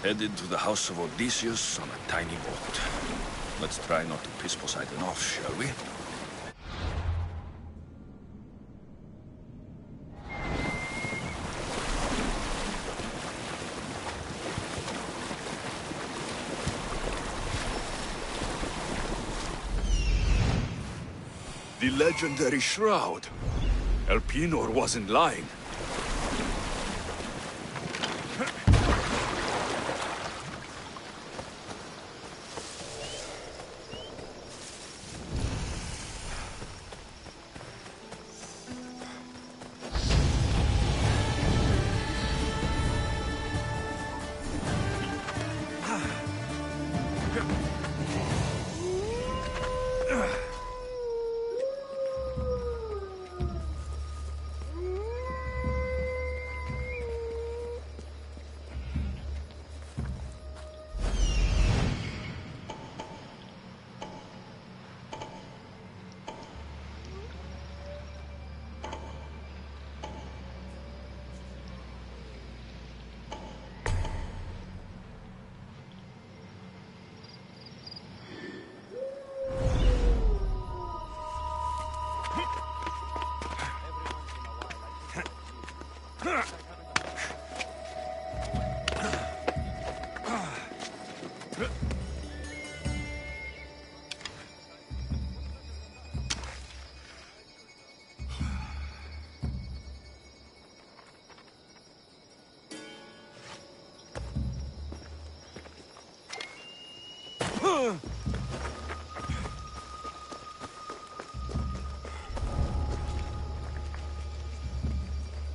Headed to the house of Odysseus on a tiny boat. Let's try not to piss Poseidon off, shall we? The legendary shroud. Elpenor wasn't lying.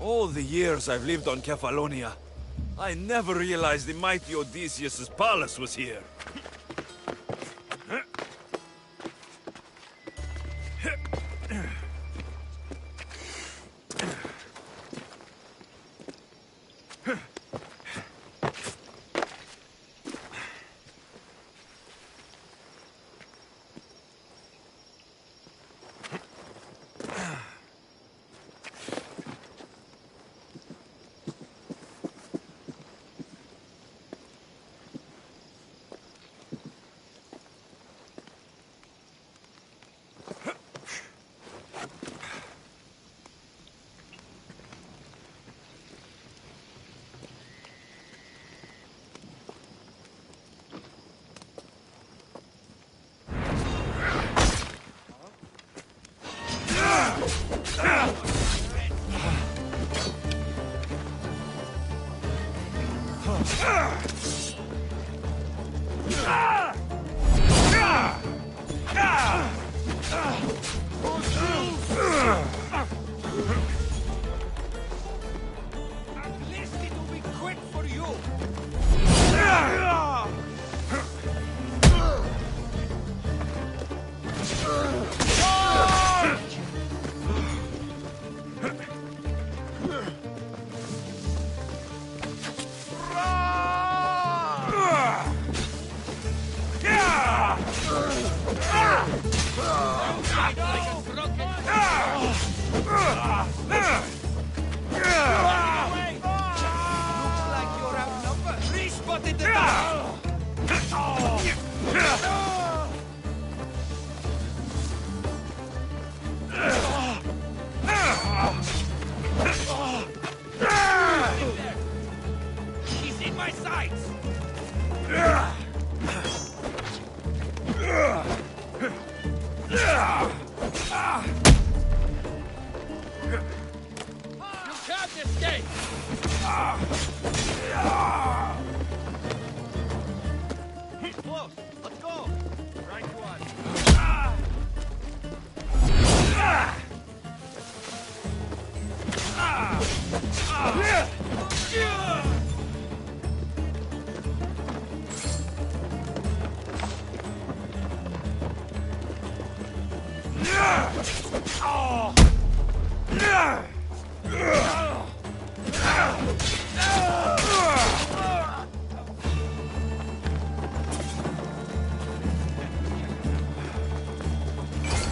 All the years I've lived on Kefalonia, I never realized the mighty Odysseus' palace was here.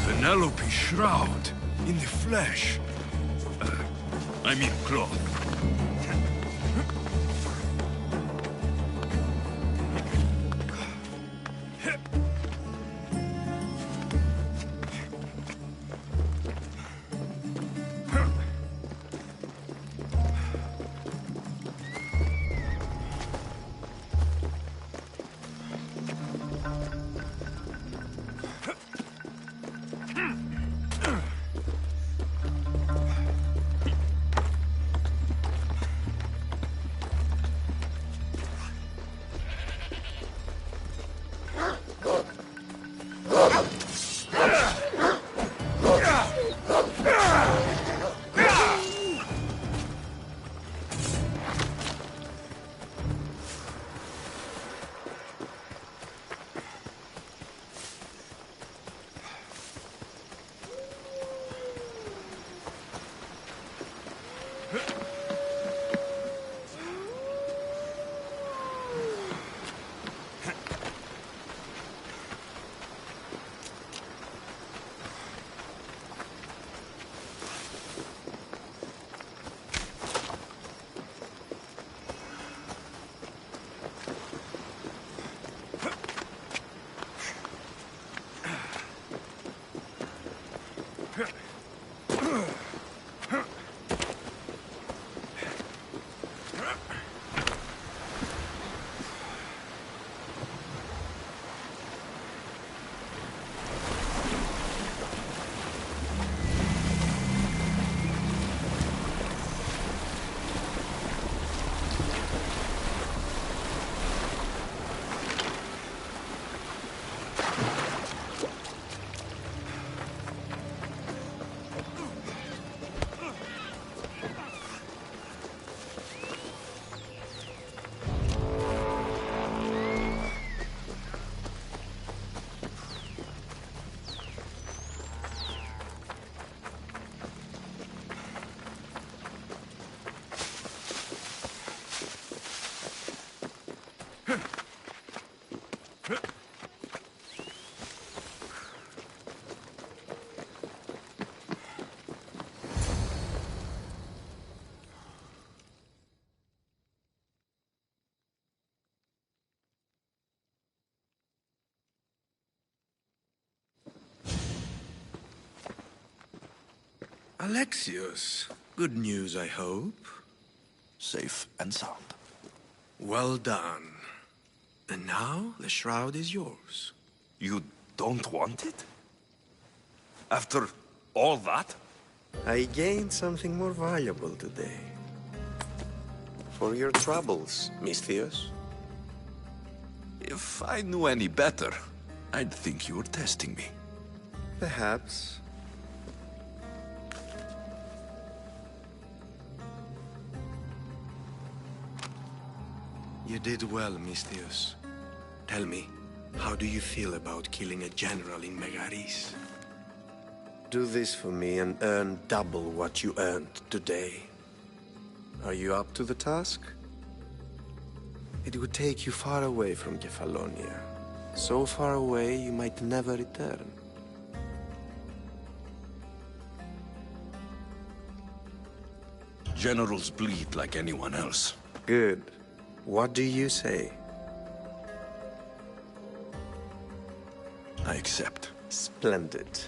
Penelope's shroud in the flesh. I mean cloth. Alexios, good news, I hope. Safe and sound. Well done. And now, the shroud is yours. You don't want it? After all that? I gained something more valuable today. For your troubles, Misthios. If I knew any better, I'd think you were testing me. Perhaps. You did well, Misthios. Tell me, how do you feel about killing a general in Megaris? Do this for me and earn double what you earned today. Are you up to the task? It would take you far away from Kefalonia. So far away you might never return. Generals bleed like anyone else. Good. What do you say? I accept. Splendid.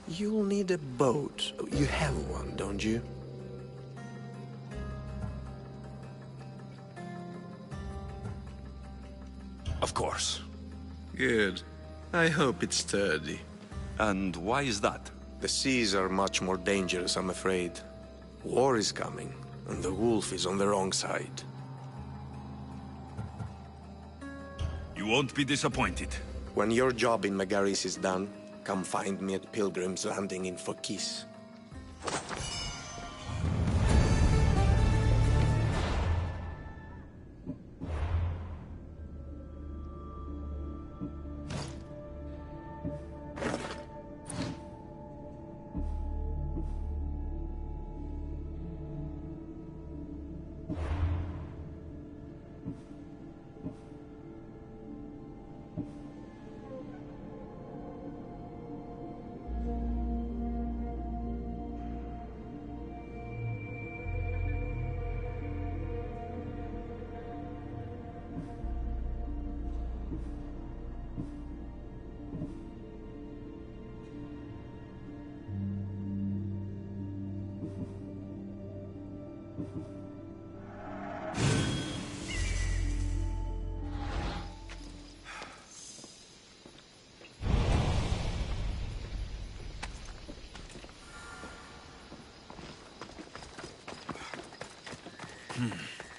You'll need a boat. You have one, don't you? Of course. Good. I hope it's sturdy. And why is that? The seas are much more dangerous, I'm afraid. War is coming, and the wolf is on the wrong side. You won't be disappointed. When your job in Megaris is done, come find me at Pilgrim's Landing in Phokis.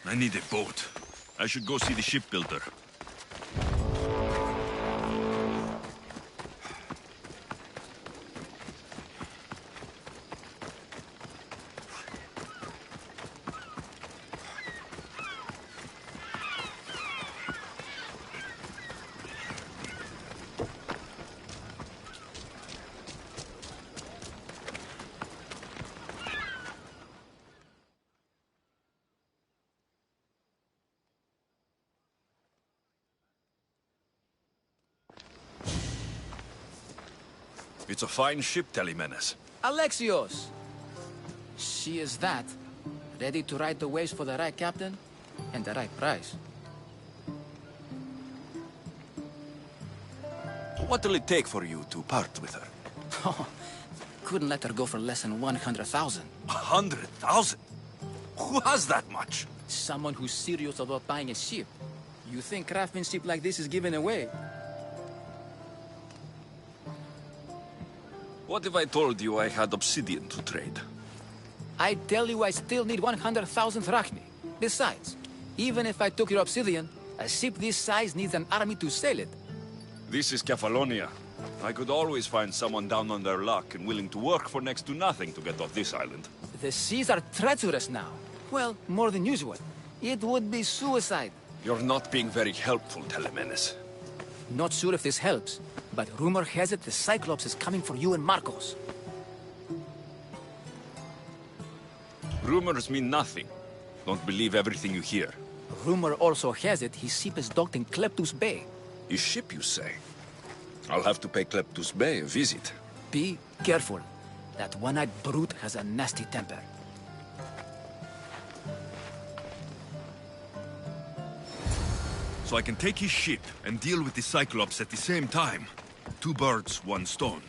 I need a boat. I should go see the shipbuilder. It's a fine ship, Telemenes. Alexios! She is that. Ready to ride the waves for the right captain and the right price. What'll it take for you to part with her? Oh, couldn't let her go for less than 100,000. 100,000? Who has that much? Someone who's serious about buying a ship. You think craftsmanship like this is given away? What if I told you I had obsidian to trade? I tell you I still need 100,000 drachmi. Besides, even if I took your obsidian, a ship this size needs an army to sail it. This is Kefalonia. I could always find someone down on their luck and willing to work for next to nothing to get off this island. The seas are treacherous now. Well, more than usual. It would be suicide. You're not being very helpful, Telemenes. Not sure if this helps, but rumor has it the Cyclops is coming for you and Marcos. Rumors mean nothing. Don't believe everything you hear. Rumor also has it his ship is docked in Kleptus Bay. His ship, you say? I'll have to pay Kleptus Bay a visit. Be careful. That one-eyed brute has a nasty temper. So I can take his ship and deal with the Cyclops at the same time. 2 birds, 1 stone.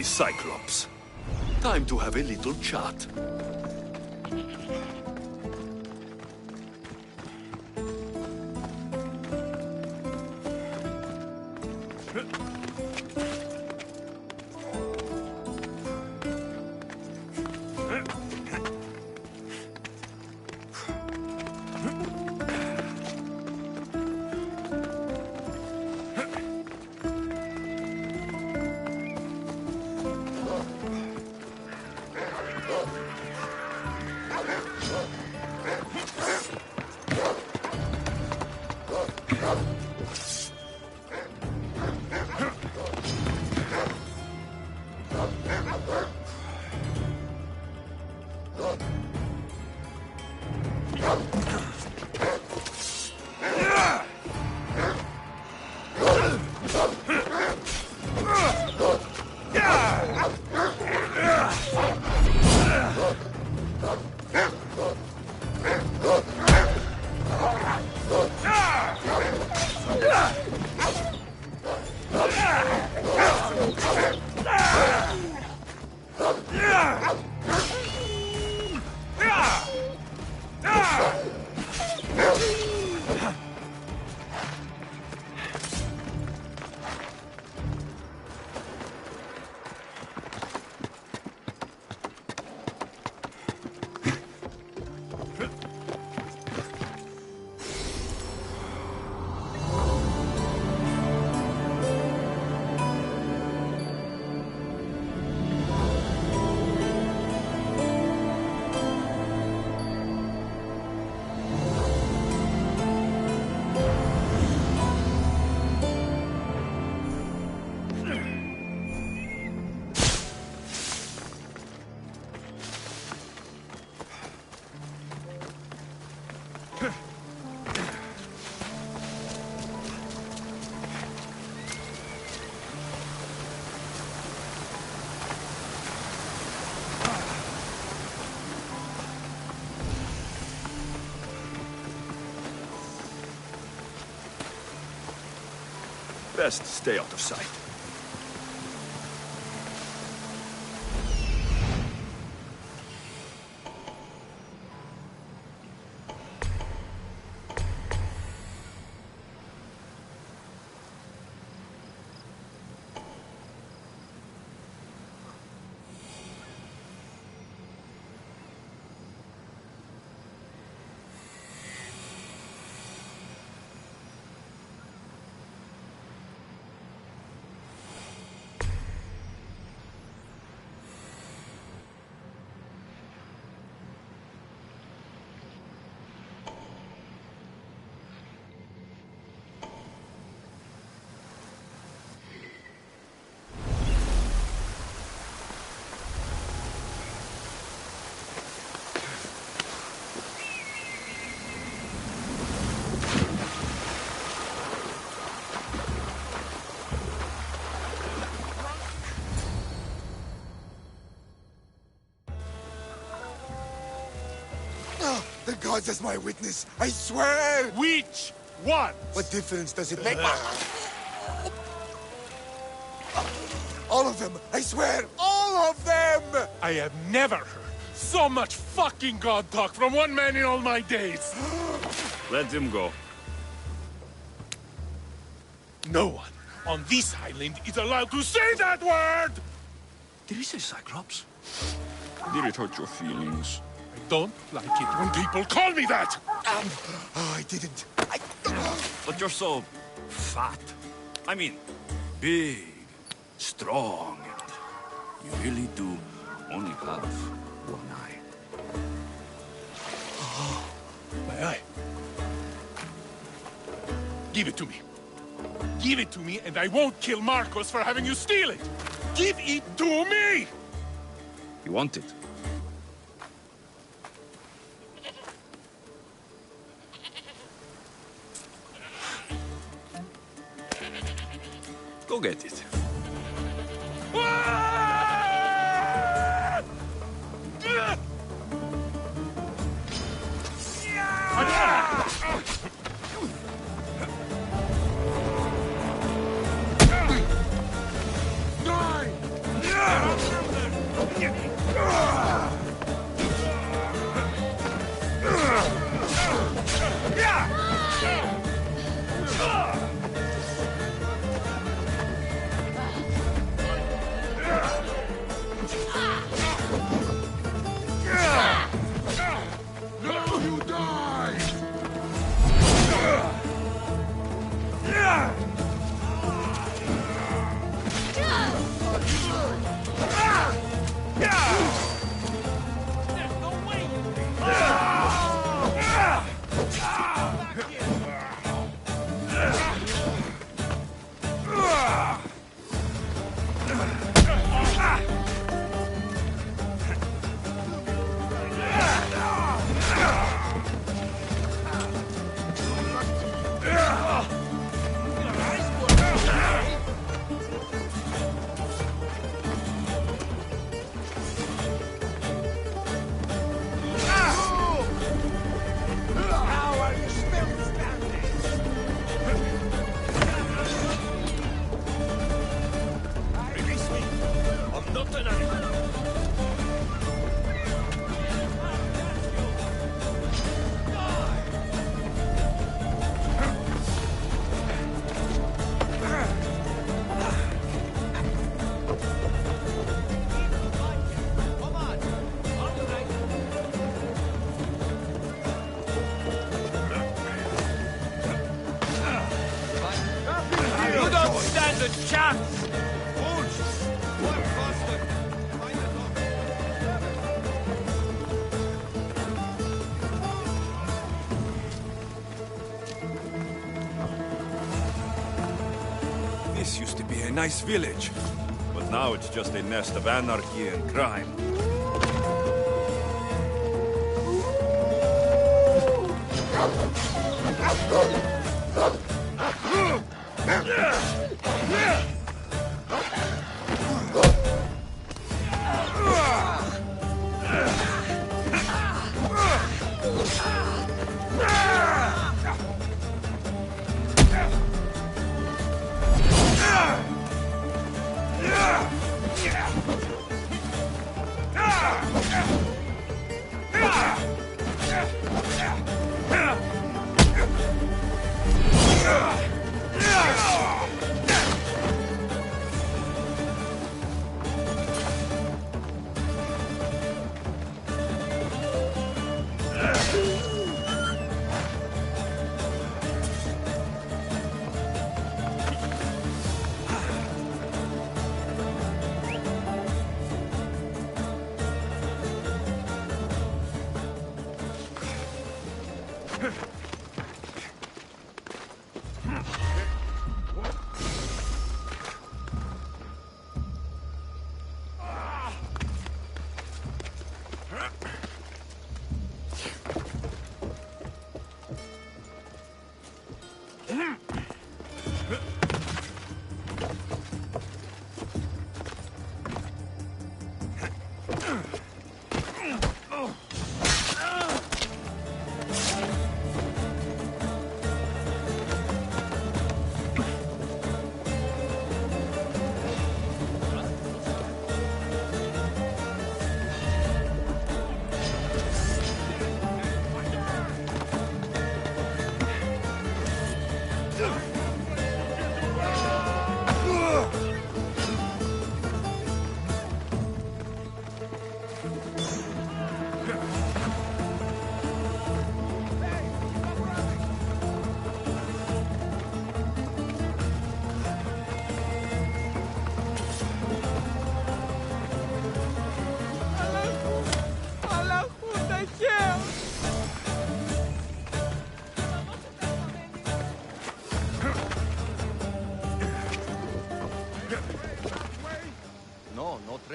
The Cyclops. Time to have a little chat. Best stay out of sight. gods as my witness. I swear! Which one? What difference does it make? All of them! I swear! All of them! I have never heard so much fucking god talk from one man in all my days. Let him go. No one on this island is allowed to say that word! Did he say Cyclops? Did it hurt your feelings? I don't like it when people call me that! Oh, I didn't. But you're so fat. I mean, big, strong, and you really do only have one eye. My eye. Give it to me. Give it to me, and I won't kill Marcos for having you steal it! Give it to me! You want it? Go get it. This used to be a nice village, but now it's just a nest of anarchy and crime.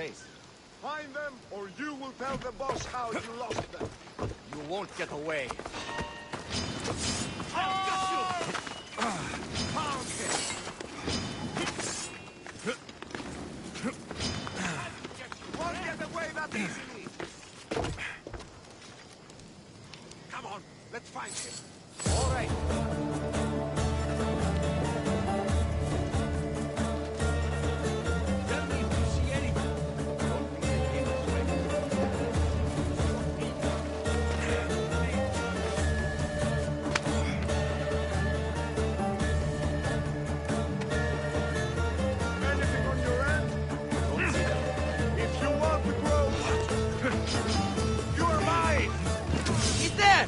face. Find them, or you will tell the boss how you lost them. You won't get away. I've got you! Found him! Won't get away that easily! Come on, let's find him. All right. Tell me if you see anything. Don't be an innocent. Anything on your end? Don't see that. If you want to grow, you are mine! He's there!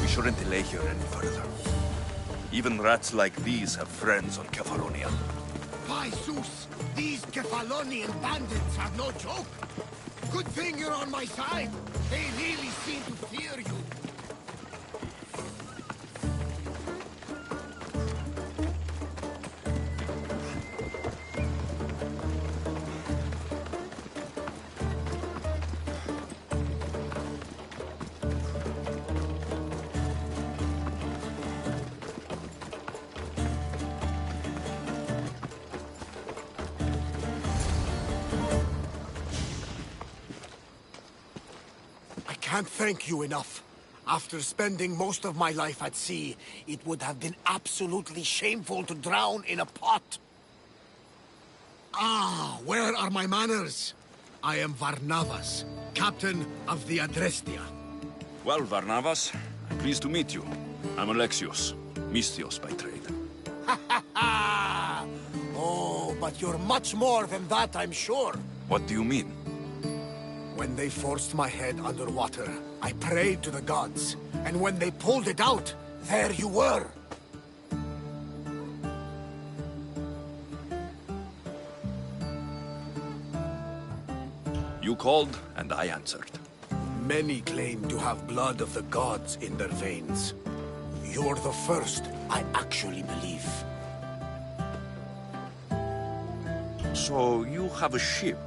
We shouldn't delay here any further. Even rats like these have friends on Kefalonia. By Zeus, these Kefalonian bandits are no joke. Good thing you're on my side. They really seem to fear you. I can't thank you enough. After spending most of my life at sea, it would have been absolutely shameful to drown in a pot. Ah, where are my manners? I am Varnavas, captain of the Adrestia. Well, Varnavas, I'm pleased to meet you. I'm Alexios, Mystios by trade. Oh, but you're much more than that, I'm sure. What do you mean? When they forced my head underwater, I prayed to the gods. And when they pulled it out, there you were. You called, and I answered. Many claim to have blood of the gods in their veins. You're the first I actually believe. So you have a ship?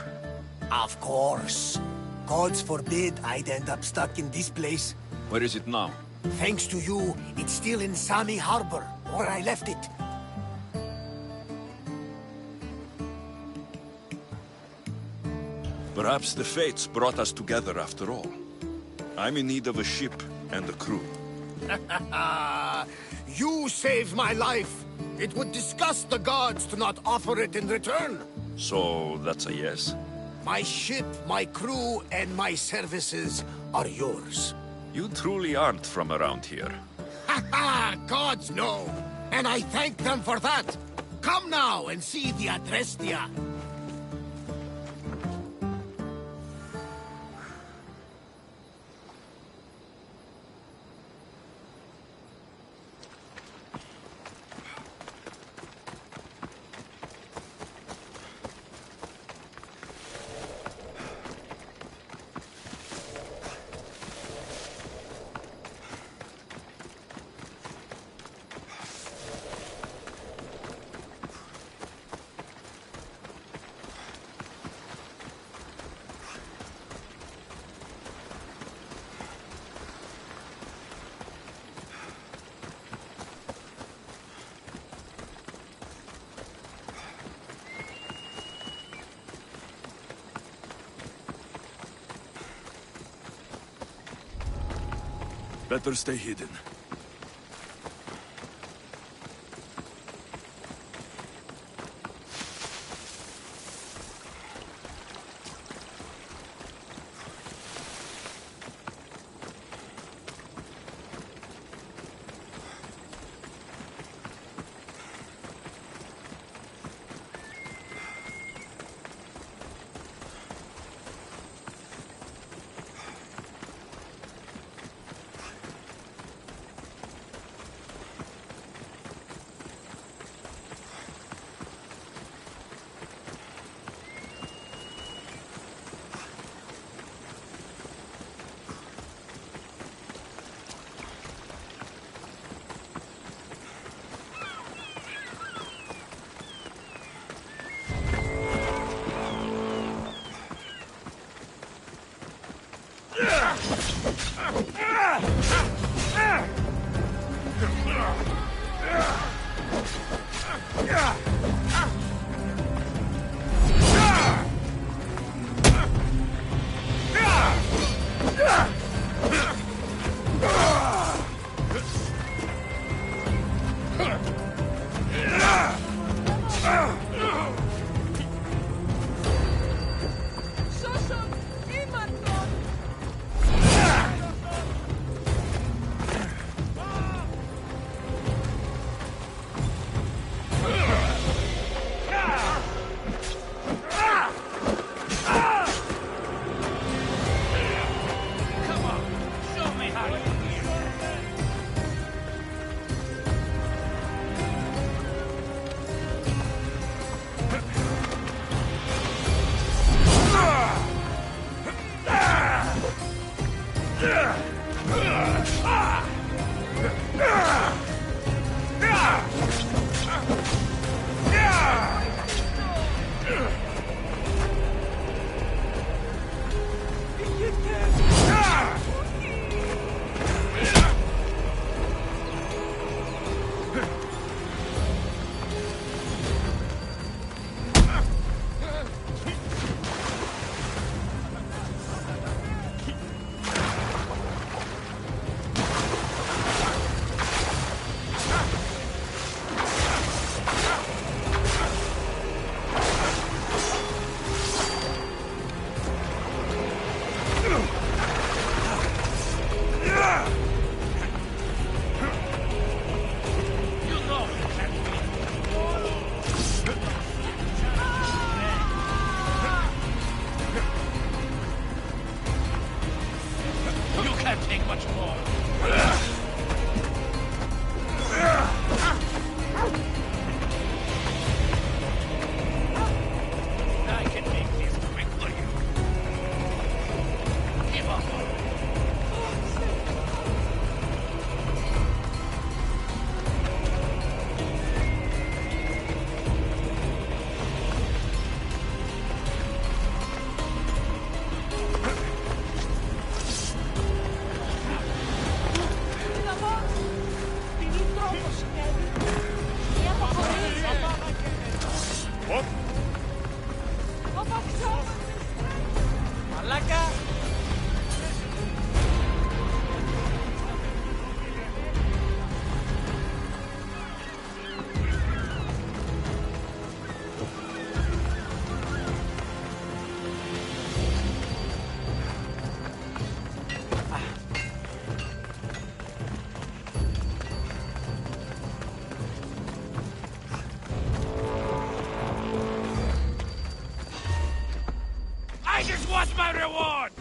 Of course. Gods forbid I'd end up stuck in this place. Where is it now? Thanks to you, it's still in Sami Harbor, where I left it. Perhaps the fates brought us together after all. I'm in need of a ship and a crew. You saved my life. It would disgust the gods to not offer it in return. So that's a yes? My ship, my crew, and my services are yours. You truly aren't from around here. Ha ha! Gods know! And I thank them for that! Come now and see the Adrestia! Better stay hidden. my reward!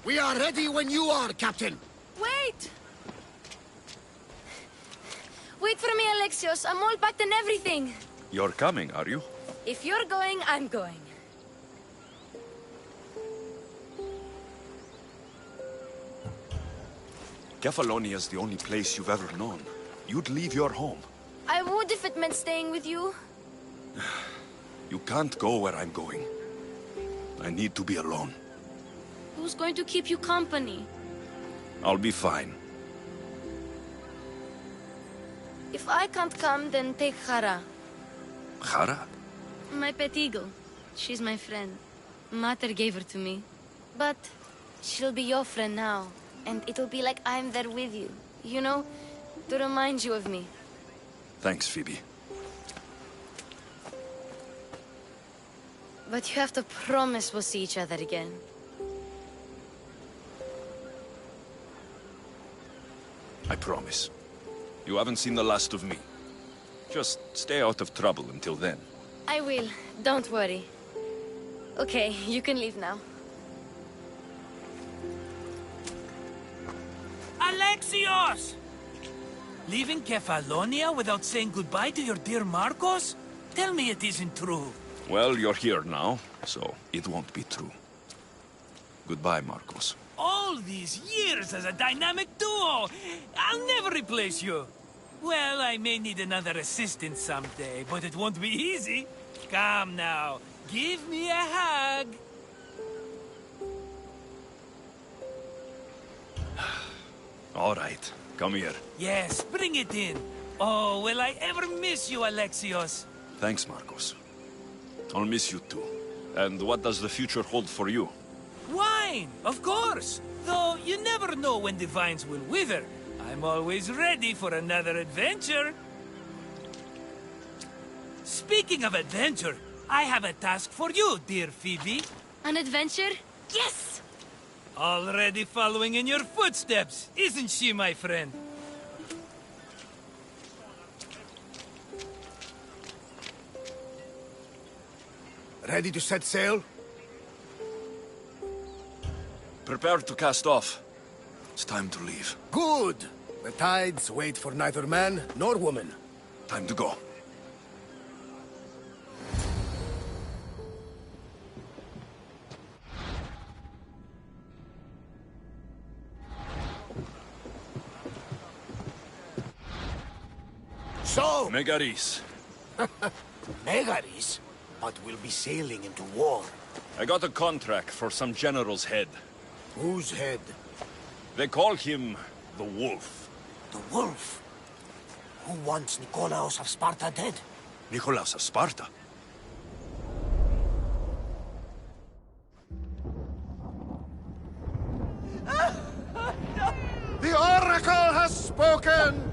We are ready when you are, Captain. Wait! Wait for me, Alexios. I'm all packed and everything. You're coming, are you? If you're going, I'm going. Kefalonia is the only place you've ever known. You'd leave your home. I would if it meant staying with you. You can't go where I'm going. I need to be alone. Who's going to keep you company? I'll be fine. If I can't come, then take Hara. Hara? My pet eagle. She's my friend. Mater gave her to me. But she'll be your friend now. And it'll be like I'm there with you. You know? To remind you of me. Thanks, Phoebe. But you have to promise we'll see each other again. I promise. You haven't seen the last of me. Just stay out of trouble until then. I will. Don't worry. Okay, you can leave now. Alexios! Leaving Kefalonia without saying goodbye to your dear Marcos? Tell me it isn't true. Well, you're here now, so it won't be true. Goodbye, Marcos. All these years as a dynamic duo! I'll never replace you! Well, I may need another assistant someday, but it won't be easy. Come now, give me a hug! All right, come here. Yes, bring it in. Oh, will I ever miss you, Alexios? Thanks, Marcos. I'll miss you too. And what does the future hold for you? Wine, of course. Though you never know when the vines will wither. I'm always ready for another adventure. Speaking of adventure, I have a task for you, dear Phoebe. An adventure? Yes! Already following in your footsteps, isn't she, my friend? Ready to set sail? Prepare to cast off. It's time to leave. Good! The tides wait for neither man nor woman. Time to go. So... Megaris. Megaris? But we'll be sailing into war. I got a contract for some general's head. Whose head? They call him the Wolf. The Wolf? Who wants Nikolaos of Sparta dead? Nikolaos of Sparta? The Oracle has spoken!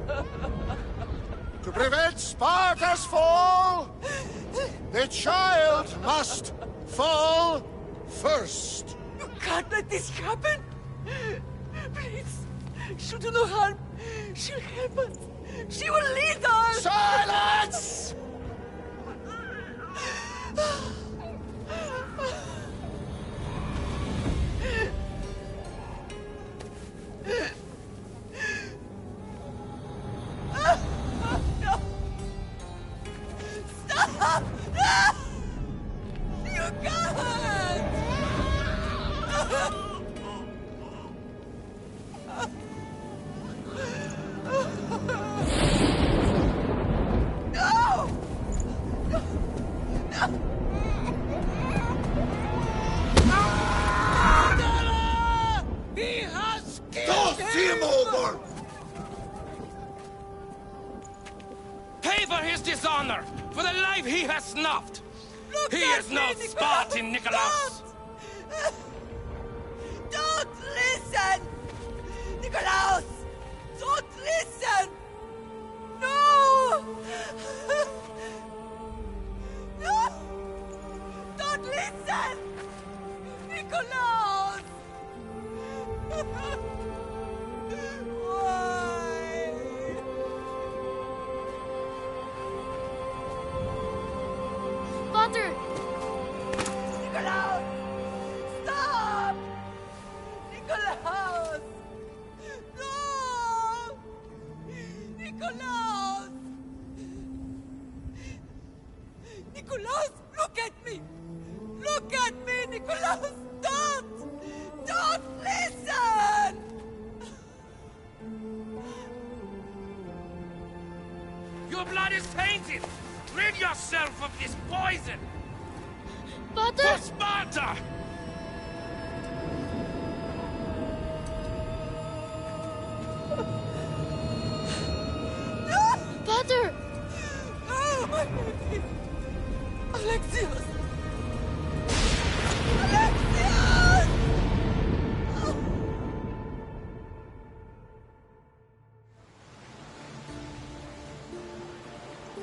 To prevent Sparta's fall, the child must fall first. You can't let this happen! Please, she'll do no harm. She'll help us. She will lead us! Silence! Stop! No! You can't! No! He has killed Don't see him over! Pay for his dishonor, for the life he has snuffed. He is no Spartan, Nikolaos. Don't listen! Nikolaos! Don't listen! No! No! Don't listen! Nikolaos! Why? Father! Nikolaos! Stop! Nikolaos! No! Nikolaos! Nikolaos, look at me! Look at me, Nikolaos! Don't! Don't listen! Your blood is tainted. Rid yourself of this poison. Father! For Sparta! Father! Oh, my baby! Alexios! Alexios!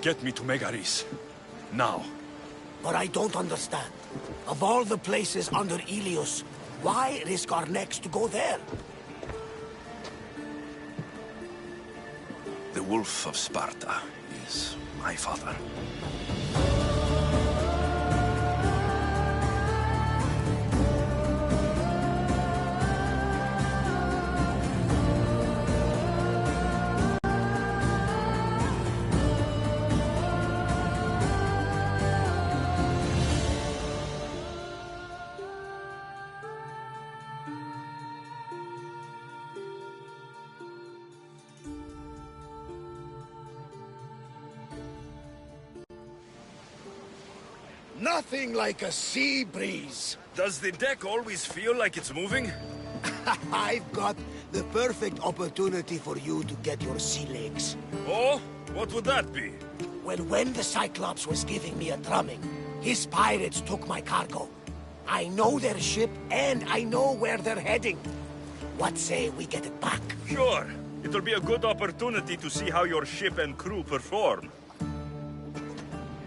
Get me to Megaris. Now. But I don't understand. Of all the places under Ilios, why risk our necks to go there? The Wolf of Sparta is my father. Nothing like a sea breeze. Does the deck always feel like it's moving? I've got the perfect opportunity for you to get your sea legs. Oh? What would that be? Well, when the Cyclops was giving me a drumming, his pirates took my cargo. I know their ship, and I know where they're heading. What say we get it back? Sure. It'll be a good opportunity to see how your ship and crew perform.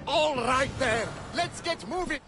All right there! Let's get moving!